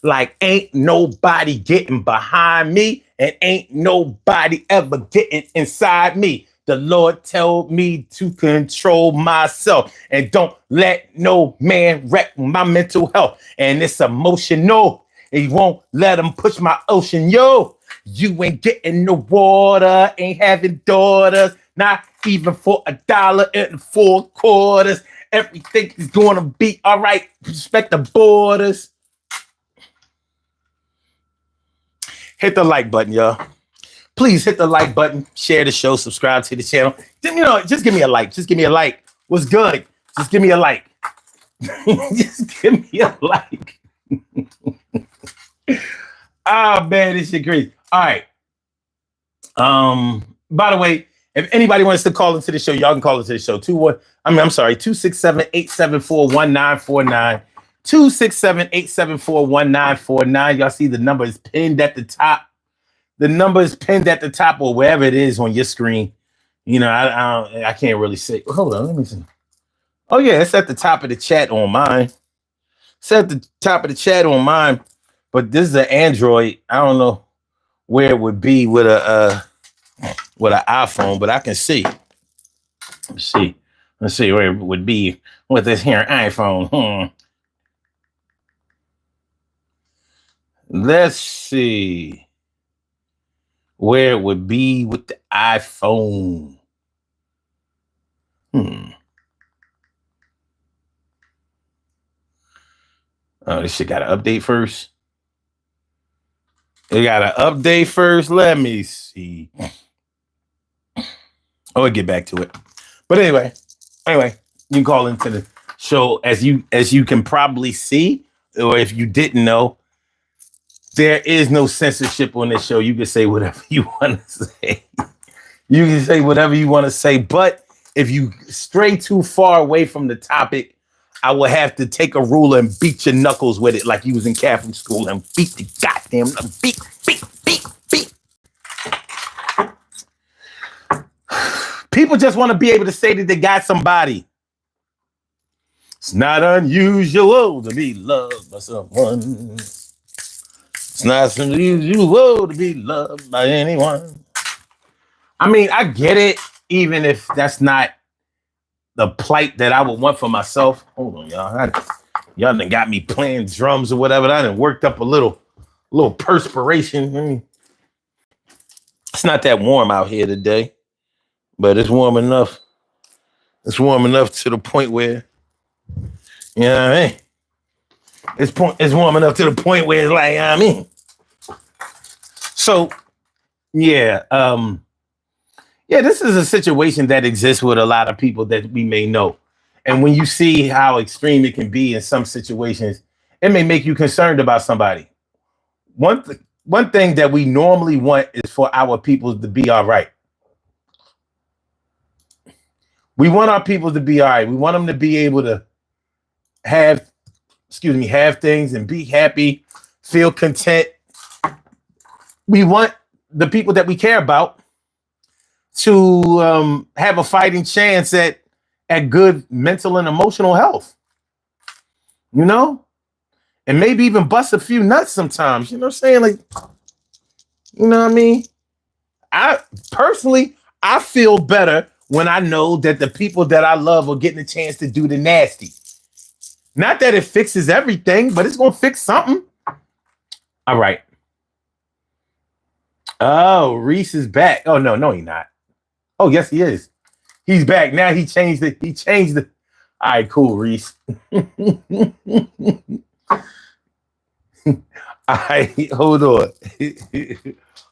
Like, ain't nobody getting behind me and ain't nobody ever getting inside me. The Lord told me to control myself and don't let no man wreck my mental health. And it's emotional. He won't let him push my ocean. Yo, you ain't getting no water, ain't having daughters, not even for $1.04. Everything is going to be all right. Respect the borders. Hit the like button, y'all. Please hit the like button, share the show, subscribe to the channel. Just give me a like. Just give me a like. What's good? Just give me a like. Just give me a like. Ah, man, this shit crazy. All right. By the way, if anybody wants to call into the show, y'all can call into the show. 267-874-1949. 267-874-1949. Y'all see the number is pinned at the top. The number is pinned at the top or wherever it is on your screen. I can't really say. Hold on, let me see. Oh yeah, it's at the top of the chat on mine. It's at the top of the chat on mine. But this is an Android. I don't know where it would be with an iPhone, but I can see. Let's see where it would be with this here iPhone. Let's see where it would be with the iPhone. Oh, this shit got to update first. It got to update first. Let me see. I'll get back to it. But anyway, you can call into the show as you can probably see, or if you didn't know, there is no censorship on this show. You can say whatever you want to say. You can say whatever you want to say. But if you stray too far away from the topic, I will have to take a ruler and beat your knuckles with it like you was in Catholic school and beat the goddamn beat. People just want to be able to say that they got somebody. It's not unusual to be loved by someone. It's not unusual to be loved by anyone. I mean, I get it, even if that's not the plight that I would want for myself. Hold on, y'all. Y'all done got me playing drums or whatever. I done worked up a little perspiration. I mean, it's not that warm out here today, but it's warm enough. It's warm enough to the point where, you know what I mean? It's warm enough to the point where it's like, I mean. So, yeah, this is a situation that exists with a lot of people that we may know. And when you see how extreme it can be in some situations, it may make you concerned about somebody. One thing that we normally want is for our people to be all right. We want our people to be all right. We want them to be able to have things and be happy, feel content. We want the people that we care about to have a fighting chance at good mental and emotional health, and maybe even bust a few nuts sometimes. You know what I'm saying? Like, you know what I mean? I personally, I feel better when I know that the people that I love are getting a chance to do the nasty. Not that it fixes everything, but it's gonna fix something. All right. Oh, Reese is back. Oh no, he's not. Oh, yes, he is. He's back. Now he changed it. He changed it. All right, cool, Reese. All right, hold on.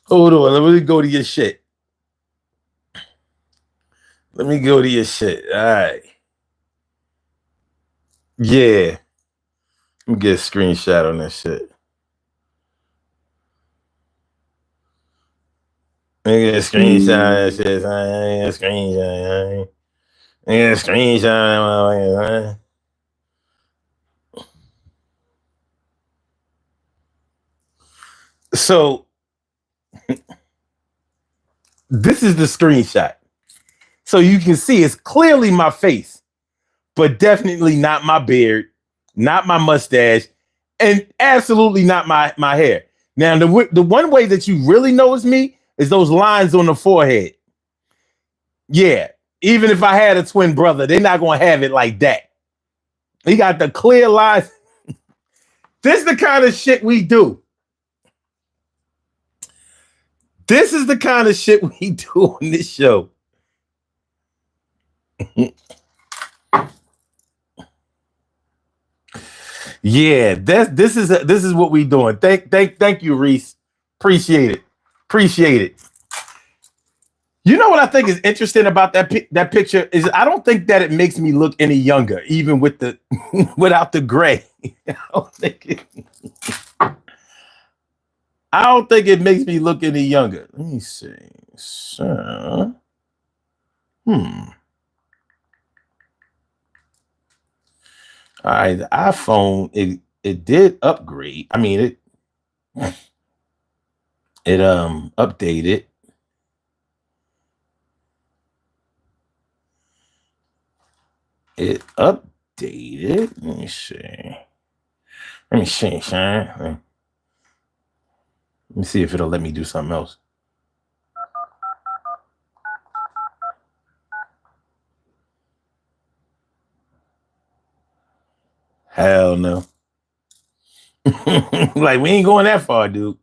Hold on. Let me go to your shit. Let me go to your shit. All right. Yeah. Let me get a screenshot on that shit. Let me get a screenshot of that shit. I get a screenshot. I get a screenshot. So this is the screenshot. So you can see it's clearly my face, but definitely not my beard, not my mustache, and absolutely not my hair. Now, the one way that you really know it's me is those lines on the forehead. Yeah, even if I had a twin brother, they're not going to have it like that. He got the clear lines. This is the kind of shit we do. This is the kind of shit we do on this show. Yeah, this is what we doing. Thank you, Reese. Appreciate it. You know what I think is interesting about that picture is I don't think that it makes me look any younger, even with the without the gray. I don't think it makes me look any younger. Let me see. So, All right, the iPhone it did upgrade. I mean it updated. It updated. Let me see. Sean. Let me see if it'll let me do something else. Hell no. Like, we ain't going that far, dude.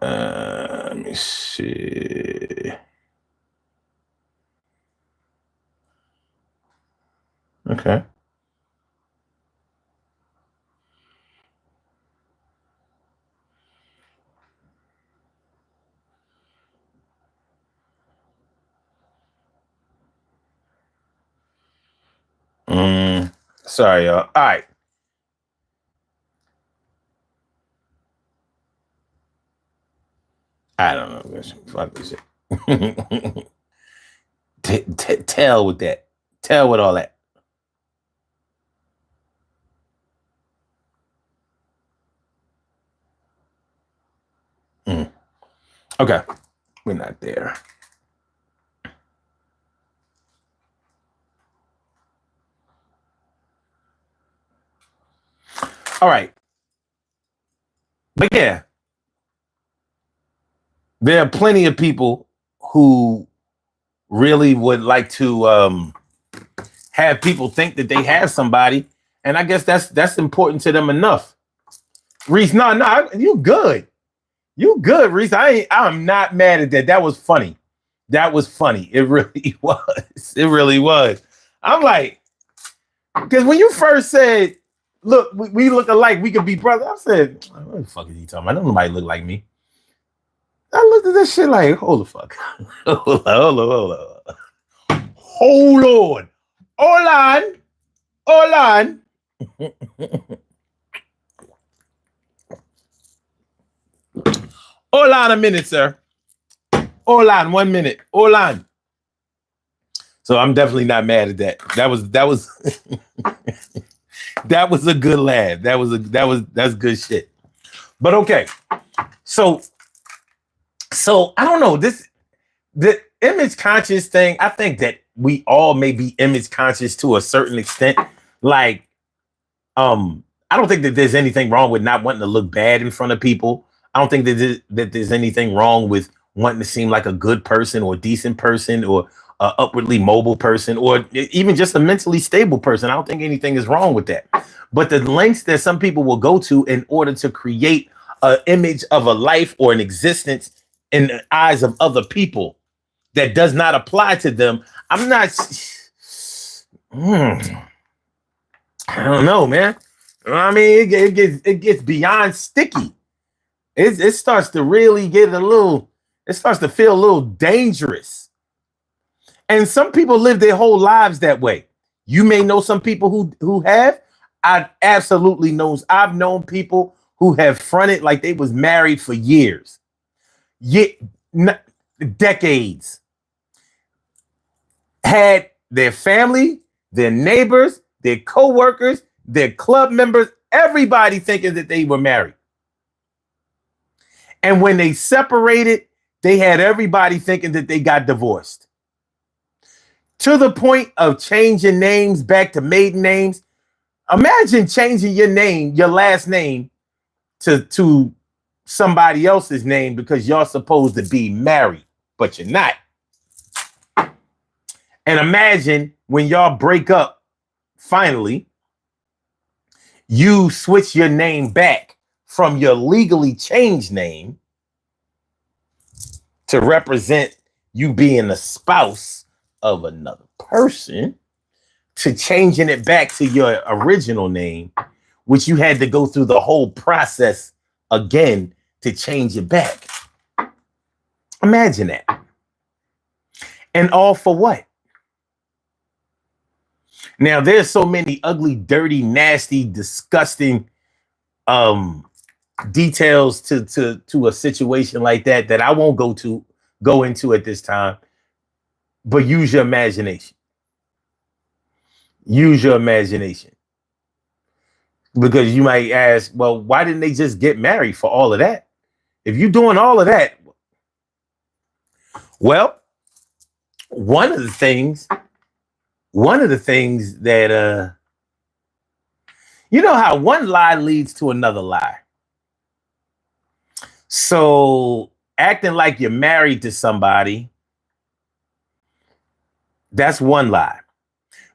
Let me see. Okay. Sorry, y'all. All right. I don't know. Fuck this shit. Tell with that. Tell with all that. Okay. We're not there. All right. But yeah, there are plenty of people who really would like to have people think that they have somebody, and I guess that's important to them enough. Reese, no, you good. You good, Reese. I'm not mad at that. That was funny. That was funny. It really was. It really was. I'm like, because when you first said, look, we look alike, we could be brothers. I said, what the fuck is he talking about? Nobody look like me. I looked at this shit like, hold the fuck. Hold on. Hold on a minute, sir. Hold on 1 minute. Hold on. So I'm definitely not mad at that. That was that was a good laugh. That's good shit. But okay. So I don't know. The image conscious thing, I think that we all may be image conscious to a certain extent. Like, I don't think that there's anything wrong with not wanting to look bad in front of people. I don't think that there's anything wrong with wanting to seem like a good person or a decent person or a upwardly mobile person or even just a mentally stable person. I don't think anything is wrong with that. But the lengths that some people will go to in order to create an image of a life or an existence in the eyes of other people that does not apply to them, I'm not. I don't know, man. I mean, it gets beyond sticky. It starts to really get it starts to feel a little dangerous. And some people live their whole lives that way. You may know some people who have. I've known people who have fronted like they was married for years. Decades. Had their family, their neighbors, their co-workers, their club members, everybody thinking that they were married. And when they separated, they had everybody thinking that they got divorced. To the point of changing names back to maiden names. Imagine changing your name, your last name, to somebody else's name because you're supposed to be married, but you're not. And imagine when y'all break up, finally, you switch your name back from your legally changed name to represent you being a spouse of another person to changing it back to your original name, which you had to go through the whole process again to change it back. Imagine that. And all for what? Now, there's so many ugly, dirty, nasty, disgusting details to a situation like that I won't go into at this time. But use your imagination. Use your imagination. Because you might ask, well, why didn't they just get married for all of that? If you're doing all of that, well, one of the things that you know how one lie leads to another lie. So acting like you're married to somebody, that's one lie.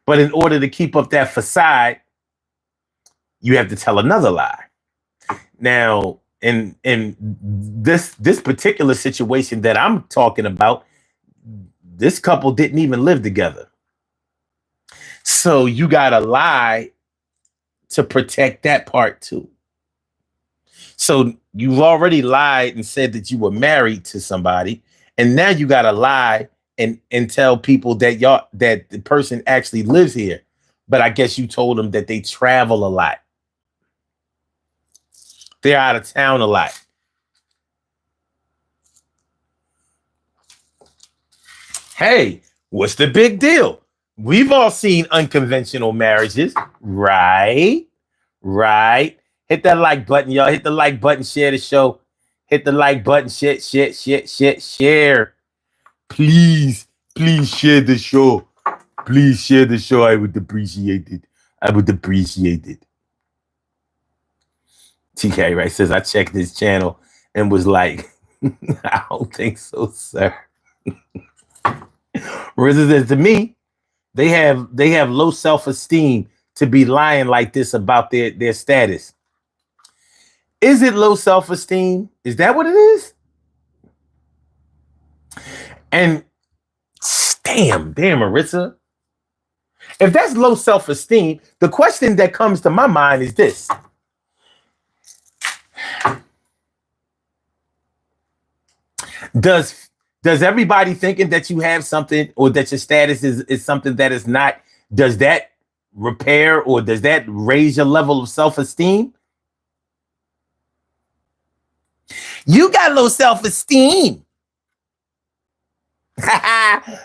But in order to keep up that facade, you have to tell another lie. Now, in this particular situation that I'm talking about, this couple didn't even live together. So you got to lie to protect that part too. So you've already lied and said that you were married to somebody, and now you got to lie and tell people that that the person actually lives here. But I guess you told them that they travel a lot. They're out of town a lot. Hey, what's the big deal? We've all seen unconventional marriages, right? Right. Hit that like button, y'all. Hit the like button, share the show. Hit the like button, share. Please share the show. Please share the show. I would appreciate it. TK right says I checked this channel and was like, I don't think so, sir. Whereas to me, they have low self-esteem to be lying like this about their status. Is it low self-esteem? Is that what it is? And damn, Maritza. If that's low self-esteem, the question that comes to my mind is this. Does everybody thinking that you have something or that your status is something that is not, does that repair or does that raise your level of self-esteem? You got low self-esteem.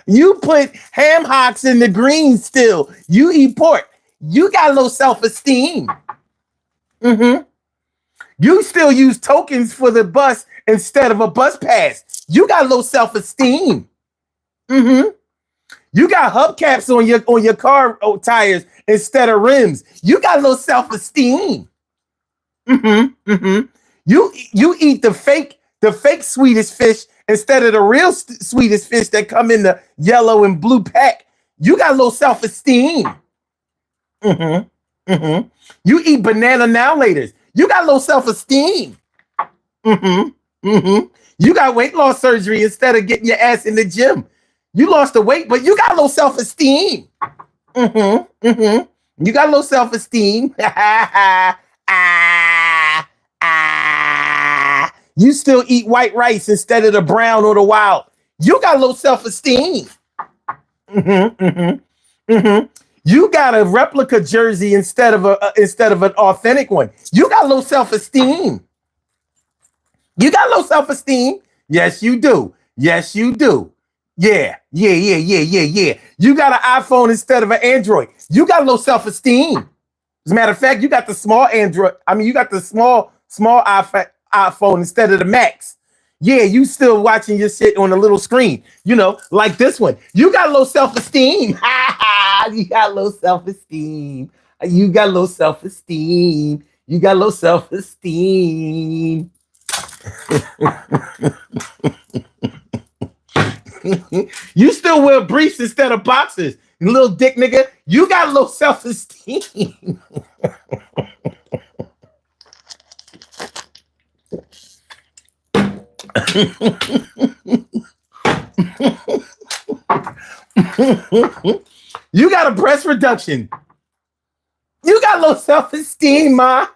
You put ham hocks in the greens still. You eat pork. You got low self-esteem. You still use tokens for the bus instead of a bus pass. You got low self-esteem. You got hubcaps on your car tires instead of rims. You got low self-esteem. You eat the fake Swedish fish instead of the real Swedish fish that come in the yellow and blue pack. You got low self-esteem. You eat banana now laters. You got low self-esteem. You got weight loss surgery instead of getting your ass in the gym. You lost the weight, but you got low self-esteem. You got low self-esteem. You still eat white rice instead of the brown or the wild. You got low self-esteem. You got a replica jersey instead of an authentic one. You got low self-esteem. You got low self-esteem. Yes, you do. Yes, you do. Yeah. You got an iPhone instead of an Android. You got low self-esteem. As a matter of fact, you got the small Android. I mean, you got the small iPhone instead of the Max. Yeah, you still watching your shit on a little screen, like this one. You got low self-esteem. You got low self-esteem. You got low self-esteem. You got low self-esteem. You still wear briefs instead of boxers, little dick nigga. You got low self-esteem. You got a breast reduction. You got low self-esteem, ma.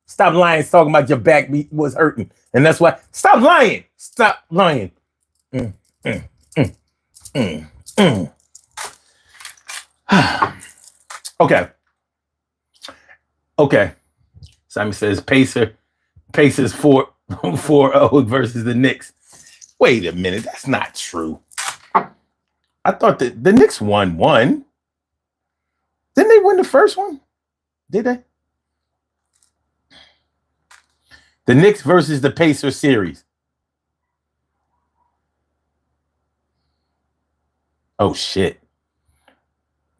Stop lying, talking about your back was hurting. And that's why. Stop lying. Stop lying. Okay. Simon says Pacers 4-0 versus the Knicks. Wait a minute. That's not true. I thought that the Knicks won one. Didn't they win the first one? Did they? The Knicks versus the Pacers series. Oh shit.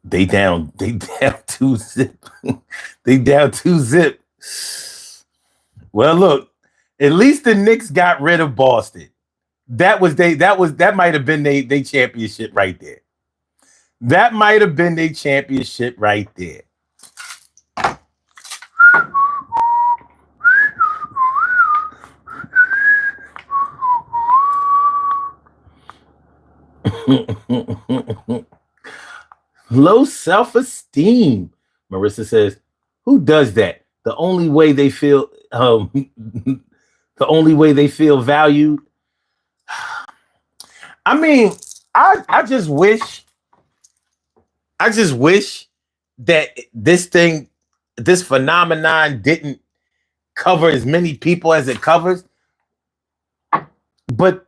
They down 2-0. They down 2-0. Well, look, at least the Knicks got rid of Boston. That might have been they championship right there. That might have been their championship right there. Low self-esteem. Marissa says, who does that? The only way they feel valued. I mean, I just wish that this phenomenon didn't cover as many people as it covers. But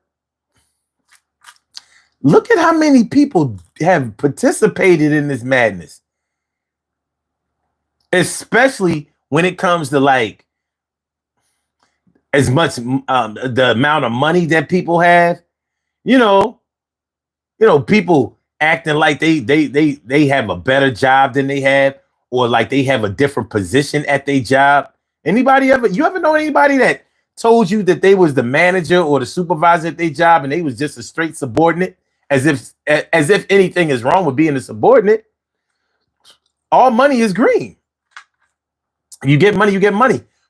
look at how many people have participated in this madness. Especially when it comes to like as much the amount of money that people have, people acting like they have a better job than they have, or like they have a different position at their job. You ever know anybody that told you that they was the manager or the supervisor at their job and they was just a straight subordinate, as if anything is wrong with being a subordinate? All money is green. You get money,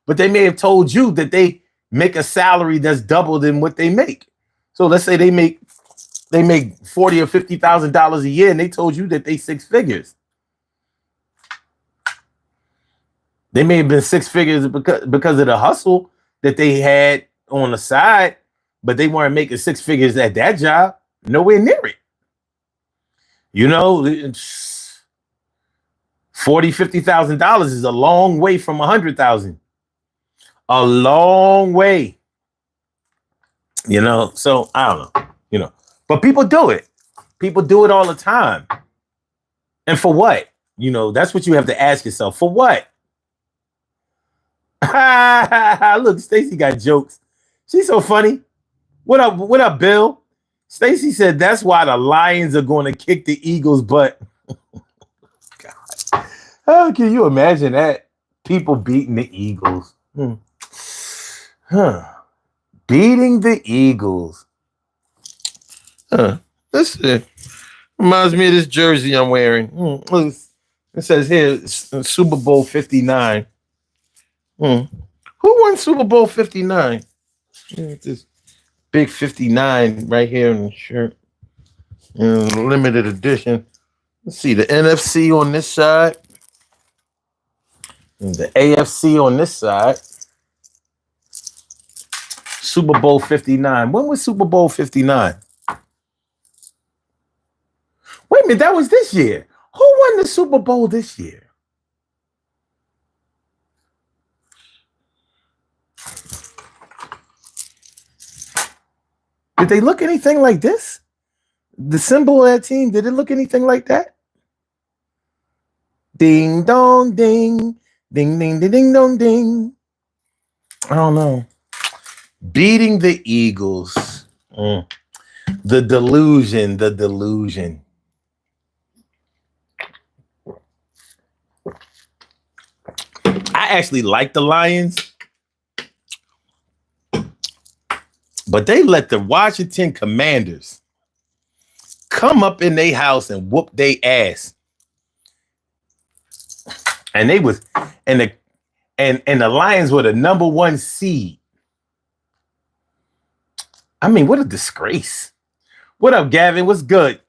but they may have told you that they make a salary that's double than what they make. So let's say they make $40,000 or $50,000 a year, and they told you that they six figures. They may have been six figures because of the hustle that they had on the side, but they weren't making six figures at that job. Nowhere near it. $40,000-$50,000 is a long way from $100,000. A long way. So I don't know. But people do it. People do it all the time. And for what? That's what you have to ask yourself. For what? Look, Stacy got jokes. She's so funny. What up, Bill? Stacy said that's why the Lions are going to kick the Eagles' butt. God. How can you imagine that? People beating the Eagles. Huh. Beating the Eagles. Huh. That's it. Reminds me of this jersey I'm wearing. Look, it says here Super Bowl 59. Who won Super Bowl 59? This big 59 right here in the shirt. Limited edition. Let's see the NFC on this side. And the AFC on this side. Super Bowl 59. When was Super Bowl 59? Wait a minute, that was this year. Who won the Super Bowl this year? Did they look anything like this? The symbol of that team, did it look anything like that? Ding dong ding. Ding ding ding ding dong ding. I don't know. Beating the Eagles. The delusion, the delusion. I actually like the Lions, but they let the Washington Commanders come up in their house and whoop their ass. And they was and the Lions were the number 1 seed. I mean, what a disgrace. What up, Gavin? What's good?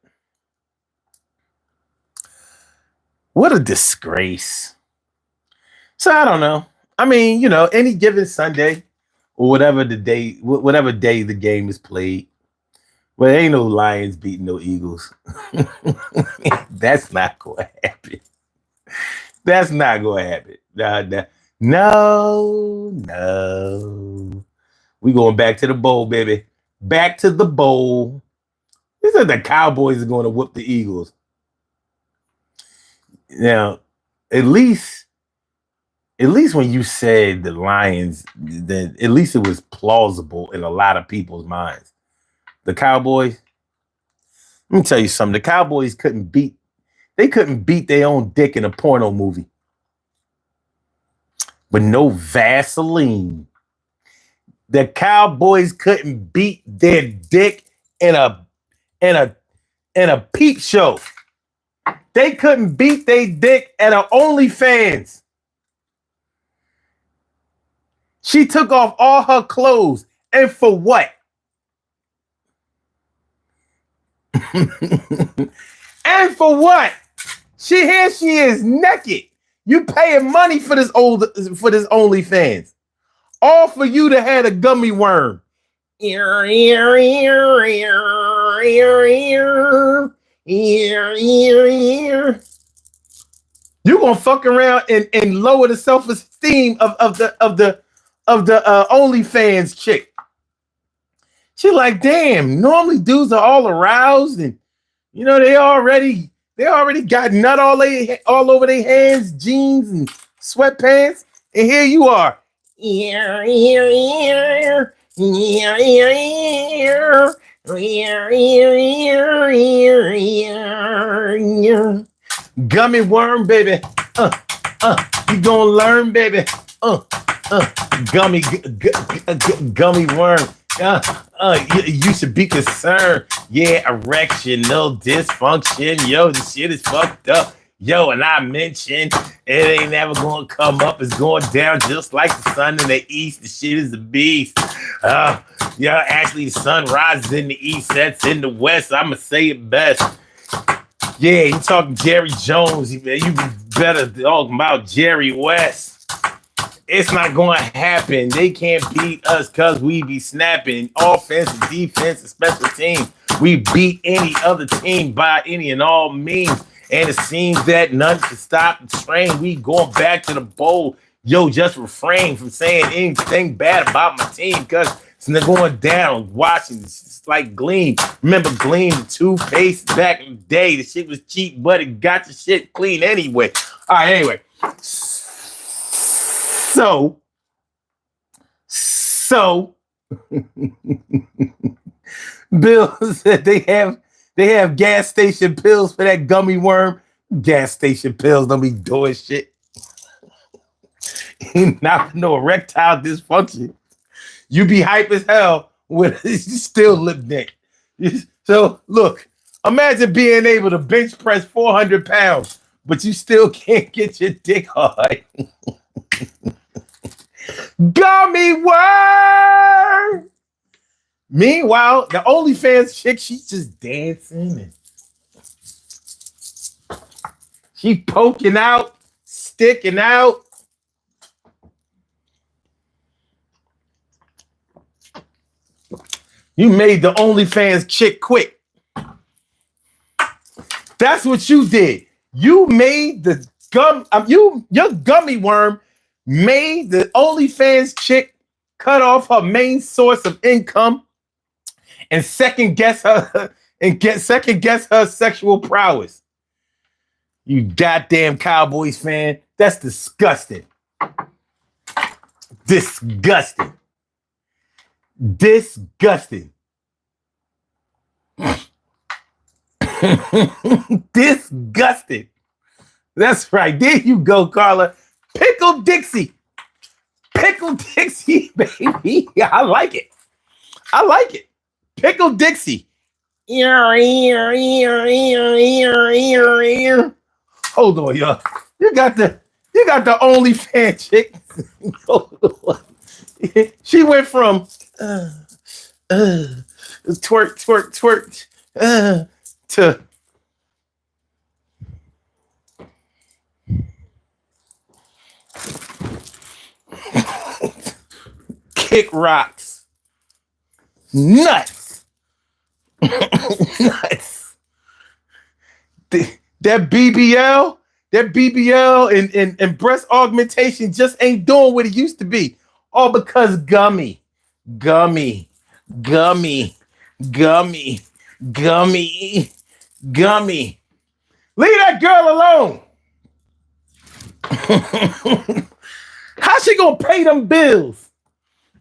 What a disgrace. So I don't know. I mean, any given Sunday or whatever day the game is played, well, there ain't no Lions beating no Eagles. That's not going to happen. That's not going to happen. No. We going back to the bowl, baby. Back to the bowl. This is the Cowboys are going to whoop the Eagles. Now, at least when you said the Lions, then at least it was plausible in a lot of people's minds. The Cowboys, let me tell you something. The Cowboys couldn't beat their own dick in a porno movie. With no Vaseline. The Cowboys couldn't beat their dick in a peep show. They couldn't beat their dick at an OnlyFans. She took off all her clothes. And for what? And for what? She is naked. You paying money for this OnlyFans. All for you to have a gummy worm. You're gonna fuck around and lower the self-esteem of the OnlyFans chick. She like, damn, normally dudes are all aroused and they already got nut all over their hands, jeans and sweatpants, and here you are. Gummy worm, baby. You gonna learn, baby. Gummy worm. You should be concerned. Yeah, erectional dysfunction. Yo, this shit is fucked up. Yo, and I mentioned it ain't never gonna come up. It's going down just like the sun in the east. The shit is a beast. Actually, the sun rises in the east, sets in the west. I'ma say it best. Yeah, you talking Jerry Jones. You better talk about Jerry West. It's not going to happen. They can't beat us because we be snapping offense, defense, and special teams. We beat any other team by any and all means. And it seems that none can stop the train. We going back to the bowl. Yo, just refrain from saying anything bad about my team because it's going down. Watching, it's like Gleam. Remember Gleam, the toothpaste back in the day? The shit was cheap, but it got the shit clean anyway. All right, anyway. So Bill said they have gas station pills for that gummy worm. Gas station pills don't be doing shit. Not no erectile dysfunction. You be hype as hell with still lip neck. So look, imagine being able to bench press 400 pounds, but you still can't get your dick hard. Gummy worm. Meanwhile, the OnlyFans chick, she's just dancing and she poking out, sticking out. You made the OnlyFans chick quick. That's what you did. You made the your gummy worm made the OnlyFans chick cut off her main source of income and second guess her sexual prowess. You goddamn Cowboys fan. That's disgusting. Disgusting. Disgusting. Disgusting. That's right. There you go, Carla. Pickle Dixie. Pickle Dixie, baby. I like it. I like it. Pickle Dixie. Hold on, y'all. You got the OnlyFans chick. She went from twerk to kick rocks. Nuts. Nuts. That BBL and breast augmentation just ain't doing what it used to be. All because gummy. Leave that girl alone. How's she gonna pay them bills?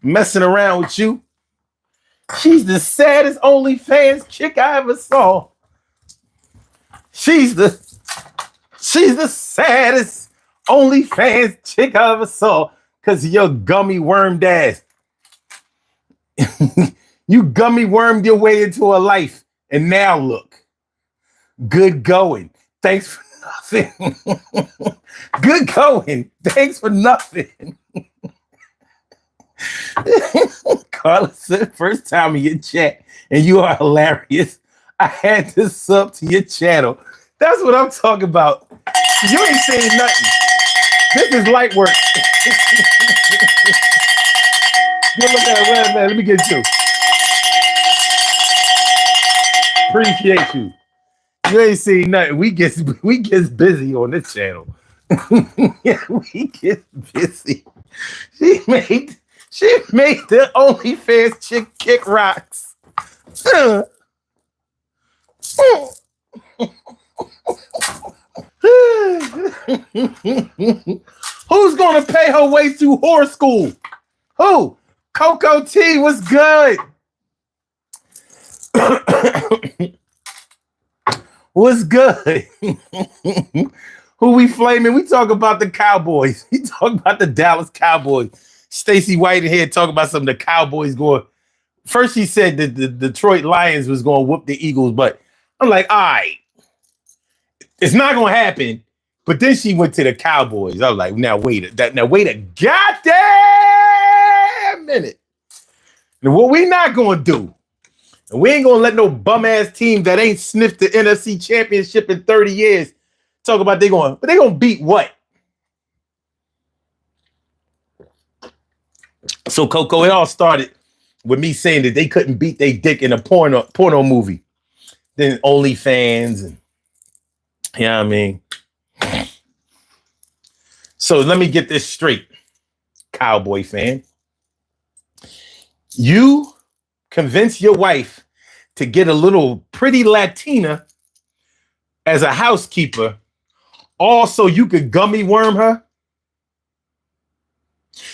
Messing around with you. She's the saddest OnlyFans chick I ever saw. She's the saddest OnlyFans chick I ever saw because of your gummy wormed ass. You gummy wormed your way into a life, and now look. Good going. Thanks for nothing. Good going. Thanks for nothing. Carla said, first time in your chat, and you are hilarious. I had to sub to your channel. That's what I'm talking about. You ain't saying nothing. This is light work. Good look at it, man. Let me get you. Appreciate you. You ain't seen nothing. We get busy on this channel. Yeah, we get busy. She made the OnlyFans chick kick rocks. Who's gonna pay her way through whore school? Who? Coco T was good. What's good? Who we flaming? We talk about the Cowboys. We talk about the Dallas Cowboys. Stacey Whitehead talk about some of the Cowboys going. First, he said that the Detroit Lions was going to whoop the Eagles, but I'm like, all right, it's not going to happen. But then she went to the Cowboys. I was like, now wait a goddamn minute. Now, what we not going to do, and we ain't going to let no bum ass team that ain't sniffed the NFC Championship in 30 years talk about they're going to beat what? So, Coco, it all started with me saying that they couldn't beat their dick in a porno movie. Then OnlyFans and you know what I mean? So let me get this straight, Cowboy fan. You convince your wife to get a little pretty Latina as a housekeeper, all so you could gummy worm her?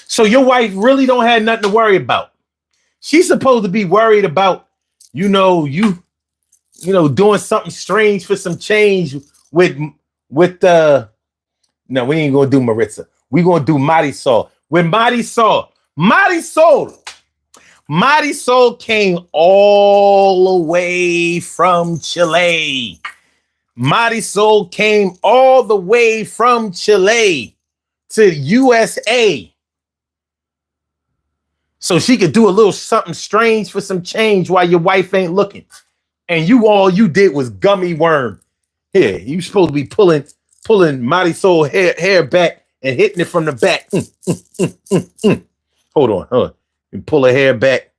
So your wife really don't have nothing to worry about. She's supposed to be worried about, you know, doing something strange for some change with with no, we ain't gonna do Maritza. We gonna do Marisol. With Marisol. Marisol came all the way from Chile. Marisol came all the way from Chile to USA. So she could do a little something strange for some change while your wife ain't looking. And all you did was gummy worm. Here, you supposed to be pulling Marisol hair back and hitting it from the back. Hold on. You pull her hair back.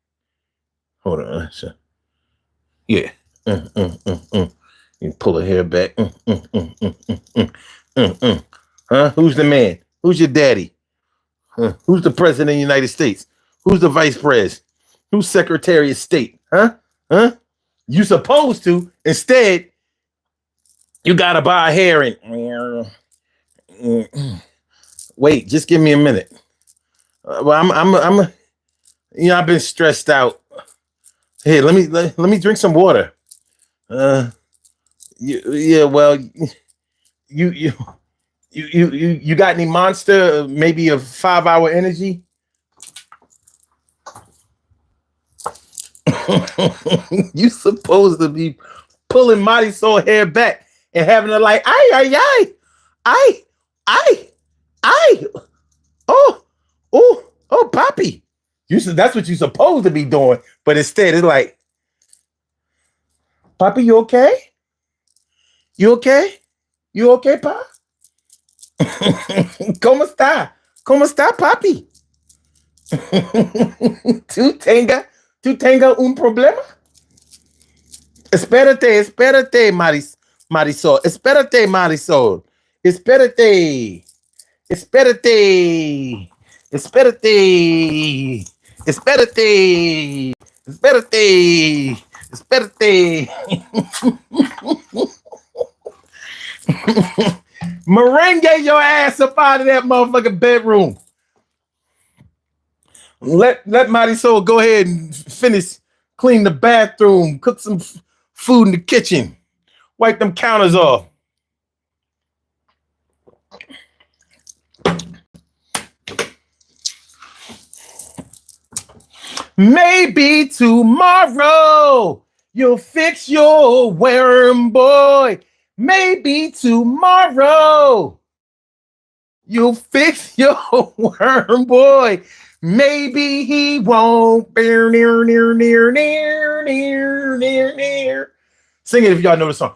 Hold on. Yeah. You pull her hair back. Huh? Who's the man? Who's your daddy? Who's the president of the United States? Who's the vice president? Who's secretary of state? Huh? You supposed to. Instead, you gotta buy a hair and wait. Just give me a minute. Well, I'm I've been stressed out. Hey, let me drink some water. Well, you got any Monster? Maybe a 5-hour energy. You supposed to be pulling Marisol hair back and having her like, ay, oh, Poppy. That's what you're supposed to be doing, but instead it's like, Poppy, you okay? You okay? You okay, Pa? ¿Cómo está? ¿Cómo está, Papi? ¿Tú tenga un problema? Espérate, Marisol. Espérate, Marisol. Espérate. Merengue your ass up out of that motherfucking bedroom. Let Marisol go ahead and finish, clean the bathroom, cook some food in the kitchen, wipe them counters off. Maybe tomorrow you'll fix your worm, boy. Maybe tomorrow you'll fix your worm, boy. Maybe he won't. Sing it if y'all know the song.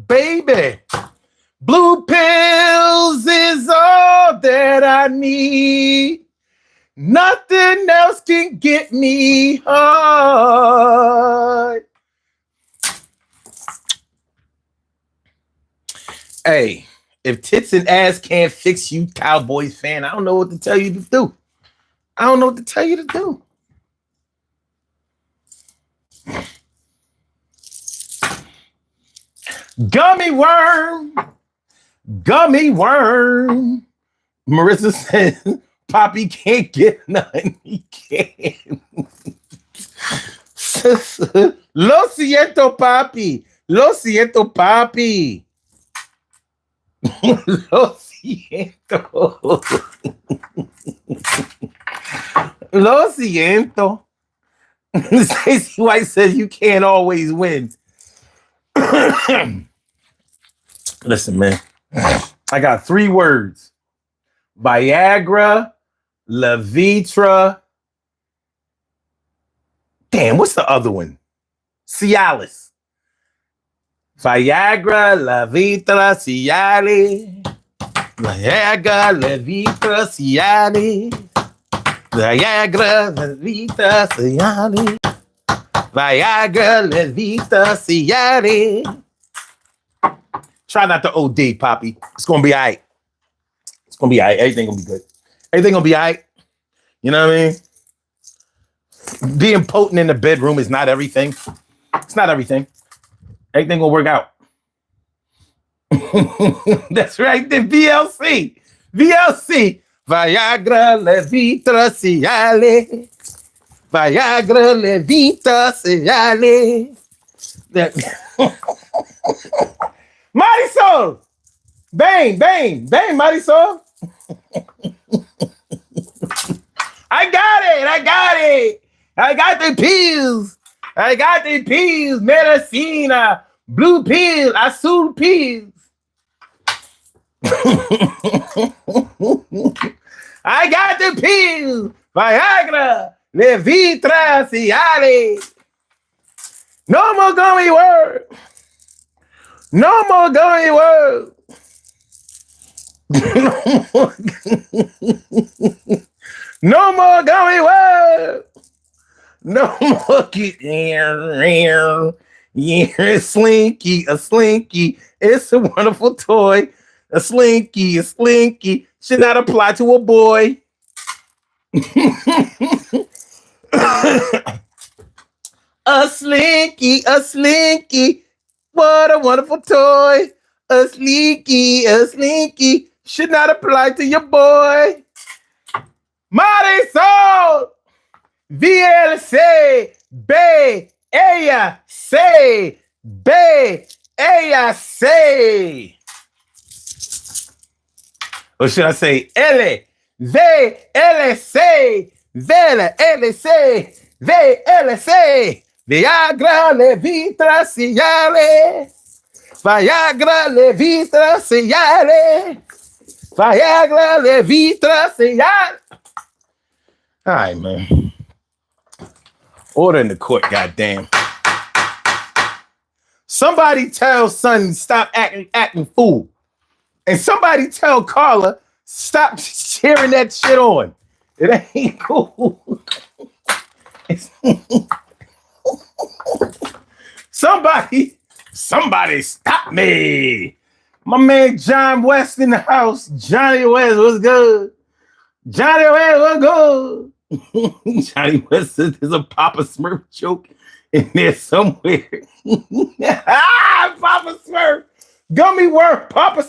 Baby, blue pills is all that I need. Nothing else can get me hard. Hey, if tits and ass can't fix you, Cowboys fan, I don't know what to tell you to do. Gummy worm. Marissa says, Poppy can't get none. He can't. Lo siento, Papi. Lo siento. Lo siento. Stacey White says you can't always win. Listen, man. I got 3 words. Viagra, Levitra. Damn, what's the other one? Cialis. Viagra, Levitra, Cialis. Viagra, Levitra, Cialis. Viagra, Levitra, Cialis. Viagra, Levitra, Cialis. Try not to OD, Poppy. It's gonna be all right. Everything gonna be good. Everything gonna be all right. You know what I mean? Being potent in the bedroom is not everything. It's not everything. Everything gonna work out. That's right. The VLC. Viagra, Levitra, Cialis. Viagra Levita Cialis. Marisol! Bang, bang, bang, Marisol. I got it. I got it. I got the pills. I got the pills. Medicina. Blue pills. Azul pills. I got the pills. Viagra. Levitra Cialis. No more gummy words. No more gummy words. No more gummy words. No more yeah, slinky, a slinky. It's a wonderful toy. A slinky should not apply to a boy. A slinky. What a wonderful toy. A slinky should not apply to your boy. Marisol, VLC, B, ella, C, B, ella, C. Or should I say L, V, L, C, V, L, C, V, L, C. Viagra, Levitra, Cialis. Viagra, Levitra, Cialis. Viagra, Levitra, Cialis. All right, man. Order in the court, goddamn. Somebody tell Sonny stop acting fool. And somebody tell Carla stop cheering that shit on. It ain't cool. Somebody stop me. My man John West in the house. Johnny West, what's good? Johnny West, what's good? Johnny West says there's a Papa Smurf joke in there somewhere. Papa Smurf. Gummy worm, Papa.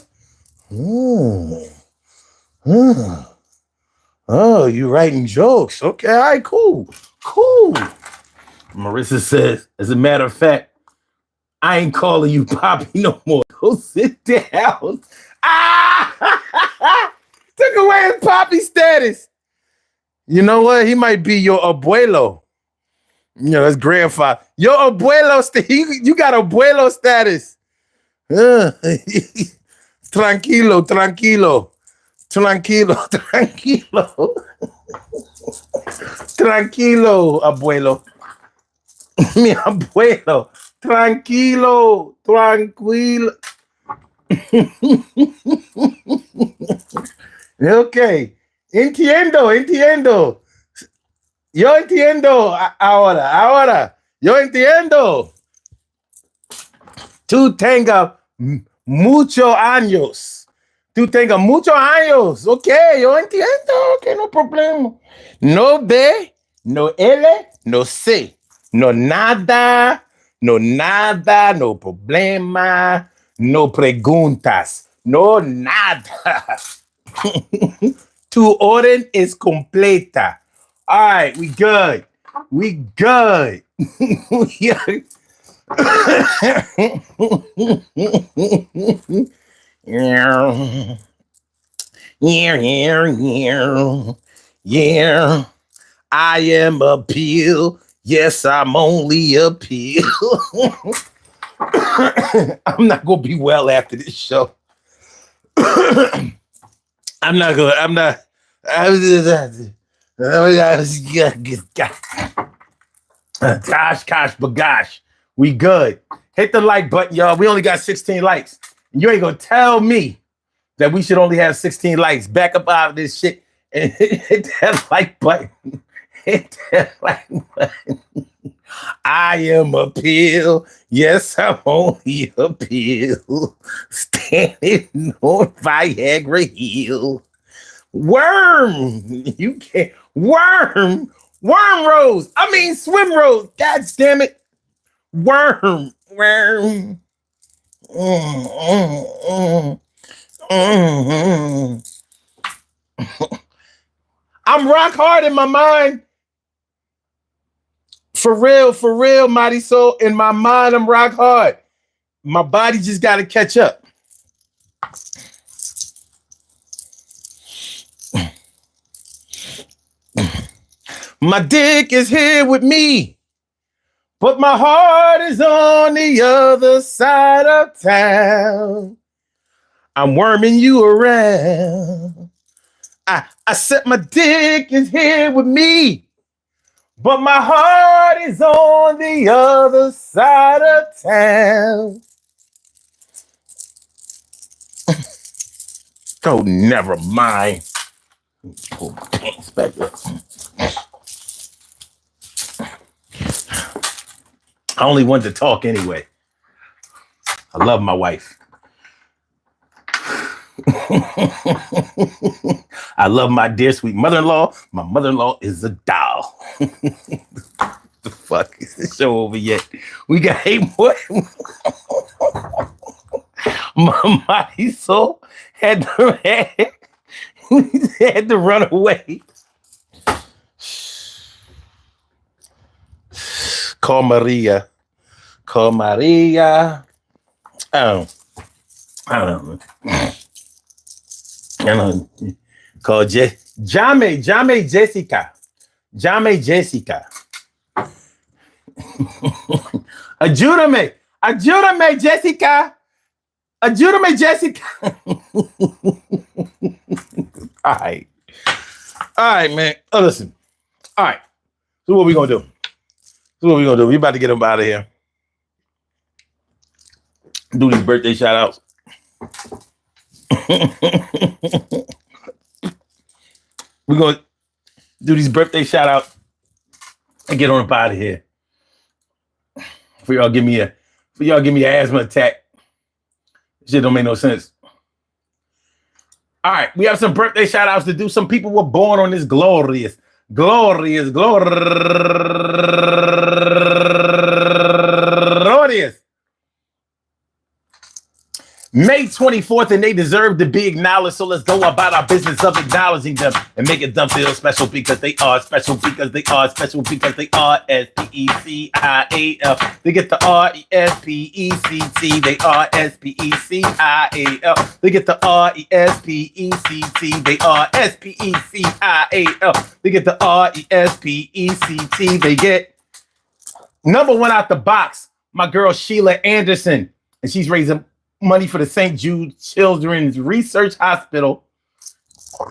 Oh, you writing jokes. Okay, all right, cool. Marissa says, as a matter of fact, I ain't calling you Poppy no more. Go sit down. Took away his Poppy status. You know what? He might be your abuelo. You know, that's grandfather. Your abuelo, you got abuelo status. Tranquilo. Tranquilo, abuelo. Mi abuelo. Tranquilo. Okay. Entiendo. Yo entiendo ahora. Yo entiendo. Tú tengas muchos años. Ok, yo entiendo. Ok, no problema. No B, no L, no C. No nada, no problema, no preguntas, no nada. Tu orden is completa. All right, we good. Yeah. I am a pill. Yes, I'm only a pill. I'm not gonna be well after this show. I'm not. Gosh, bagosh. We good. Hit the like button, y'all. We only got 16 likes. You ain't gonna tell me that we should only have 16 likes. Back up out of this shit and hit that like button. Hit that like button. I am a pill. Yes, I'm only a pill. Standing on Viagra Hill. Worm. You can't. Worm Rose. I mean, Swim Rose. God damn it. Worm. I'm rock hard in my mind. For real, mighty soul. In my mind, I'm rock hard. My body just got to catch up. My dick is here with me, but my heart is on the other side of town. I'm worming you around. I said my dick is here with me, but my heart is on the other side of town. Oh, never mind. Pull my pants back up. I only wanted to talk anyway. I love my wife. I love my dear sweet mother-in-law. My mother-in-law is a doll. The fuck is the show over yet? We got 8 more. My soul had to run away. Call Maria. I don't know. Call Jame Jessica. Ajudame Jessica. All right, man. Oh, listen. All right. So what we gonna do? We about to get them out of here. Do these birthday shout outs. We're going to do these birthday shout outs and get on up out of here. For y'all give me an asthma attack. Shit don't make no sense. All right, we have some birthday shout outs to do. Some people were born on this glorious May 24th, and they deserve to be acknowledged. So let's go about our business of acknowledging them and making them feel special because they are special because they are special because they are S-P-E-C-I-A-L. They get the R-E-S-P-E-C-T. They are S-P-E-C-I-A-L. They get the R-E-S-P-E-C-T. They are S-P-E-C-I-A-L. They get the R-E-S-P-E-C-T. They get number one out the box, my girl Sheila Anderson, and she's raising money for the St. Jude Children's Research Hospital.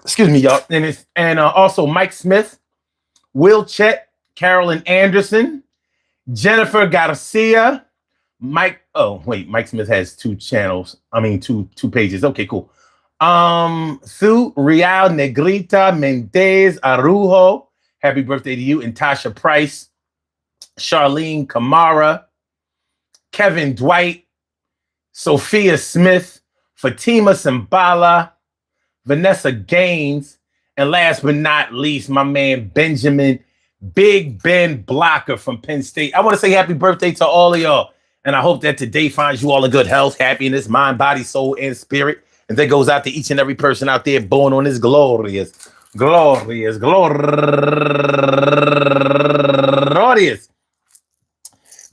Excuse me, y'all. And also Mike Smith, Will Chet, Carolyn Anderson, Jennifer Garcia, Mike Smith has 2 channels. I mean, two pages. Okay, cool. Sue Real Negrita Mendez Arujo. Happy birthday to you. And Tasha Price, Charlene Kamara, Kevin Dwight, Sophia Smith, Fatima Simbala, Vanessa Gaines, and last but not least, my man Benjamin Big Ben Blocker from Penn State. I want to say happy birthday to all of y'all, and I hope that today finds you all in good health, happiness, mind, body, soul, and spirit. And that goes out to each and every person out there born on this glorious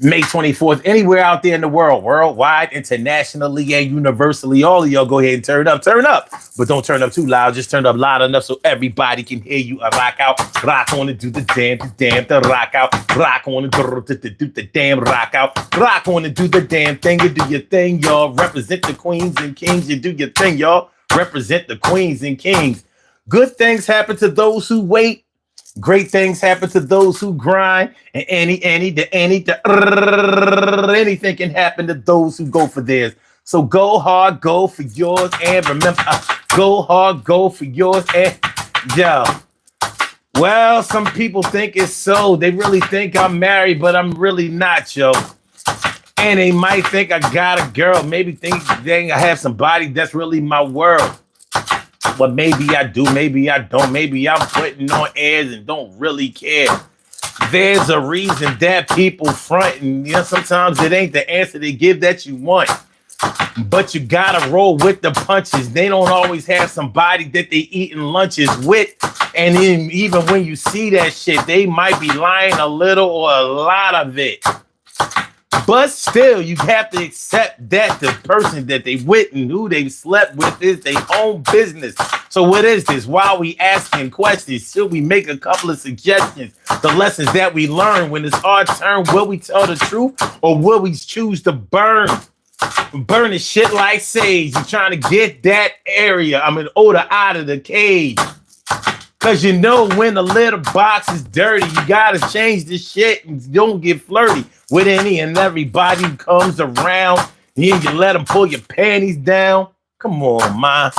May 24th, anywhere out there in the world, worldwide, internationally, and universally. All of y'all go ahead and turn up. But don't turn up too loud. Just turn up loud enough so everybody can hear you. Rock out, rock on and do the damn, the rock out. Rock on and do the damn rock out. Rock on and do the damn thing. You do your thing, y'all. Represent the queens and kings. You do your thing, y'all. Represent the queens and kings. Good things happen to those who wait. Great things happen to those who grind, and anything can happen to those who go for theirs. So go hard, go for yours, and remember, go hard, go for yours, and yo. Well, some people think it's so. They really think I'm married, but I'm really not, yo. And they might think I got a girl. Maybe think I have somebody that's really my world. But maybe I do, maybe I don't. Maybe I'm putting on airs and don't really care. There's a reason that people front, and sometimes it ain't the answer they give that you want. But you gotta roll with the punches. They don't always have somebody that they eating lunches with. And then even when you see that shit, they might be lying a little or a lot of it. But still, you have to accept that the person that they with and who they slept with is their own business. So what is this? While we asking questions, should we make a couple of suggestions? The lessons that we learn when it's our turn, will we tell the truth or will we choose to burn the shit like sage? You're trying to get that odor out of the cage. Cause you know when the litter box is dirty, you gotta change the shit and don't get flirty with any and everybody who comes around. And you let them pull your panties down. Come on, ma.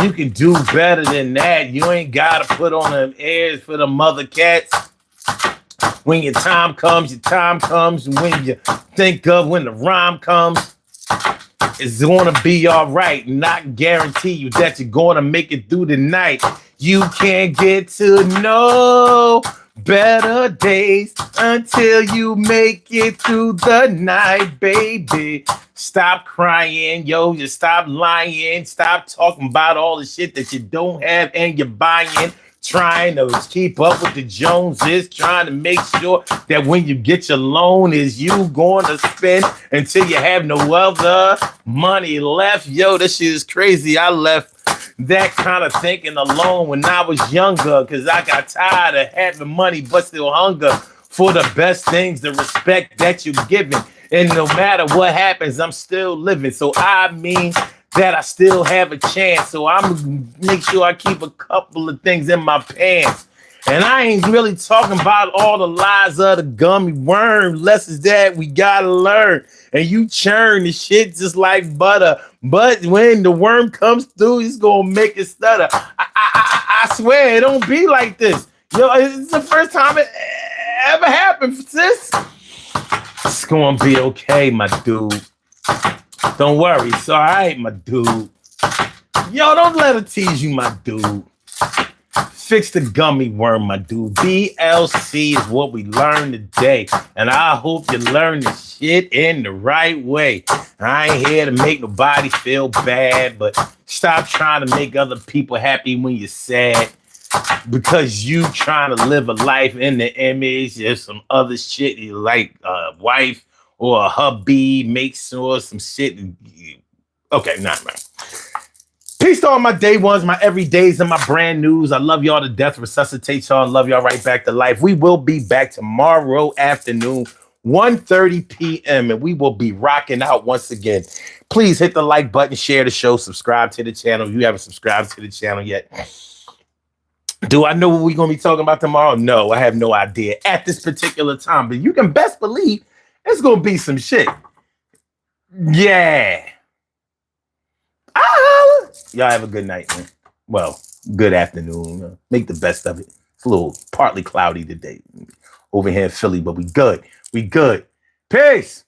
You can do better than that. You ain't gotta put on them airs for the mother cats. When your time comes, and when you think of when the rhyme comes, it's gonna be all right. Not guarantee you that you're gonna make it through the night. You can't get to know better days until you make it through the night, baby. Stop crying, yo. Just stop lying. Stop talking about all the shit that you don't have and you're buying. Trying to keep up with the Joneses, trying to make sure that when you get your loan is you going to spend until you have no other money left. Yo, this shit is crazy. I left that kind of thinking alone when I was younger because I got tired of having money but still hunger for the best things, the respect that you're giving. And no matter what happens, I'm still living. So I mean that I still have a chance. So I'm gonna make sure I keep a couple of things in my pants. And I ain't really talking about all the lies of the gummy worm. Lessons that we gotta learn. And you churn the shit just like butter. But when the worm comes through, it's gonna make it stutter. I swear it don't be like this. Yo, it's the first time it ever happened, sis. It's gonna be okay, my dude. Don't worry, it's all right, my dude. Yo, don't let her tease you, my dude. Fix the gummy worm, my dude. BLC is what we learned today. And I hope you learn the shit in the right way. I ain't here to make nobody feel bad, but stop trying to make other people happy when you're sad. Because you trying to live a life in the image of some other shit like a wife or a hubby, make sure some shit. Okay, nah. Peace to all my day ones, my everydays, and my brand news. I love y'all to death. Resuscitate y'all and love y'all right back to life. We will be back tomorrow afternoon, 1:30 p.m. and we will be rocking out once again. Please hit the like button, share the show, subscribe to the channel. If you haven't subscribed to the channel yet. Do I know what we're going to be talking about tomorrow? No, I have no idea at this particular time, but you can best believe it's going to be some shit. Yeah. Y'all have a good night, man. Well, good afternoon. Make the best of it. It's a little partly cloudy today over here in Philly, but we good. We good. Peace.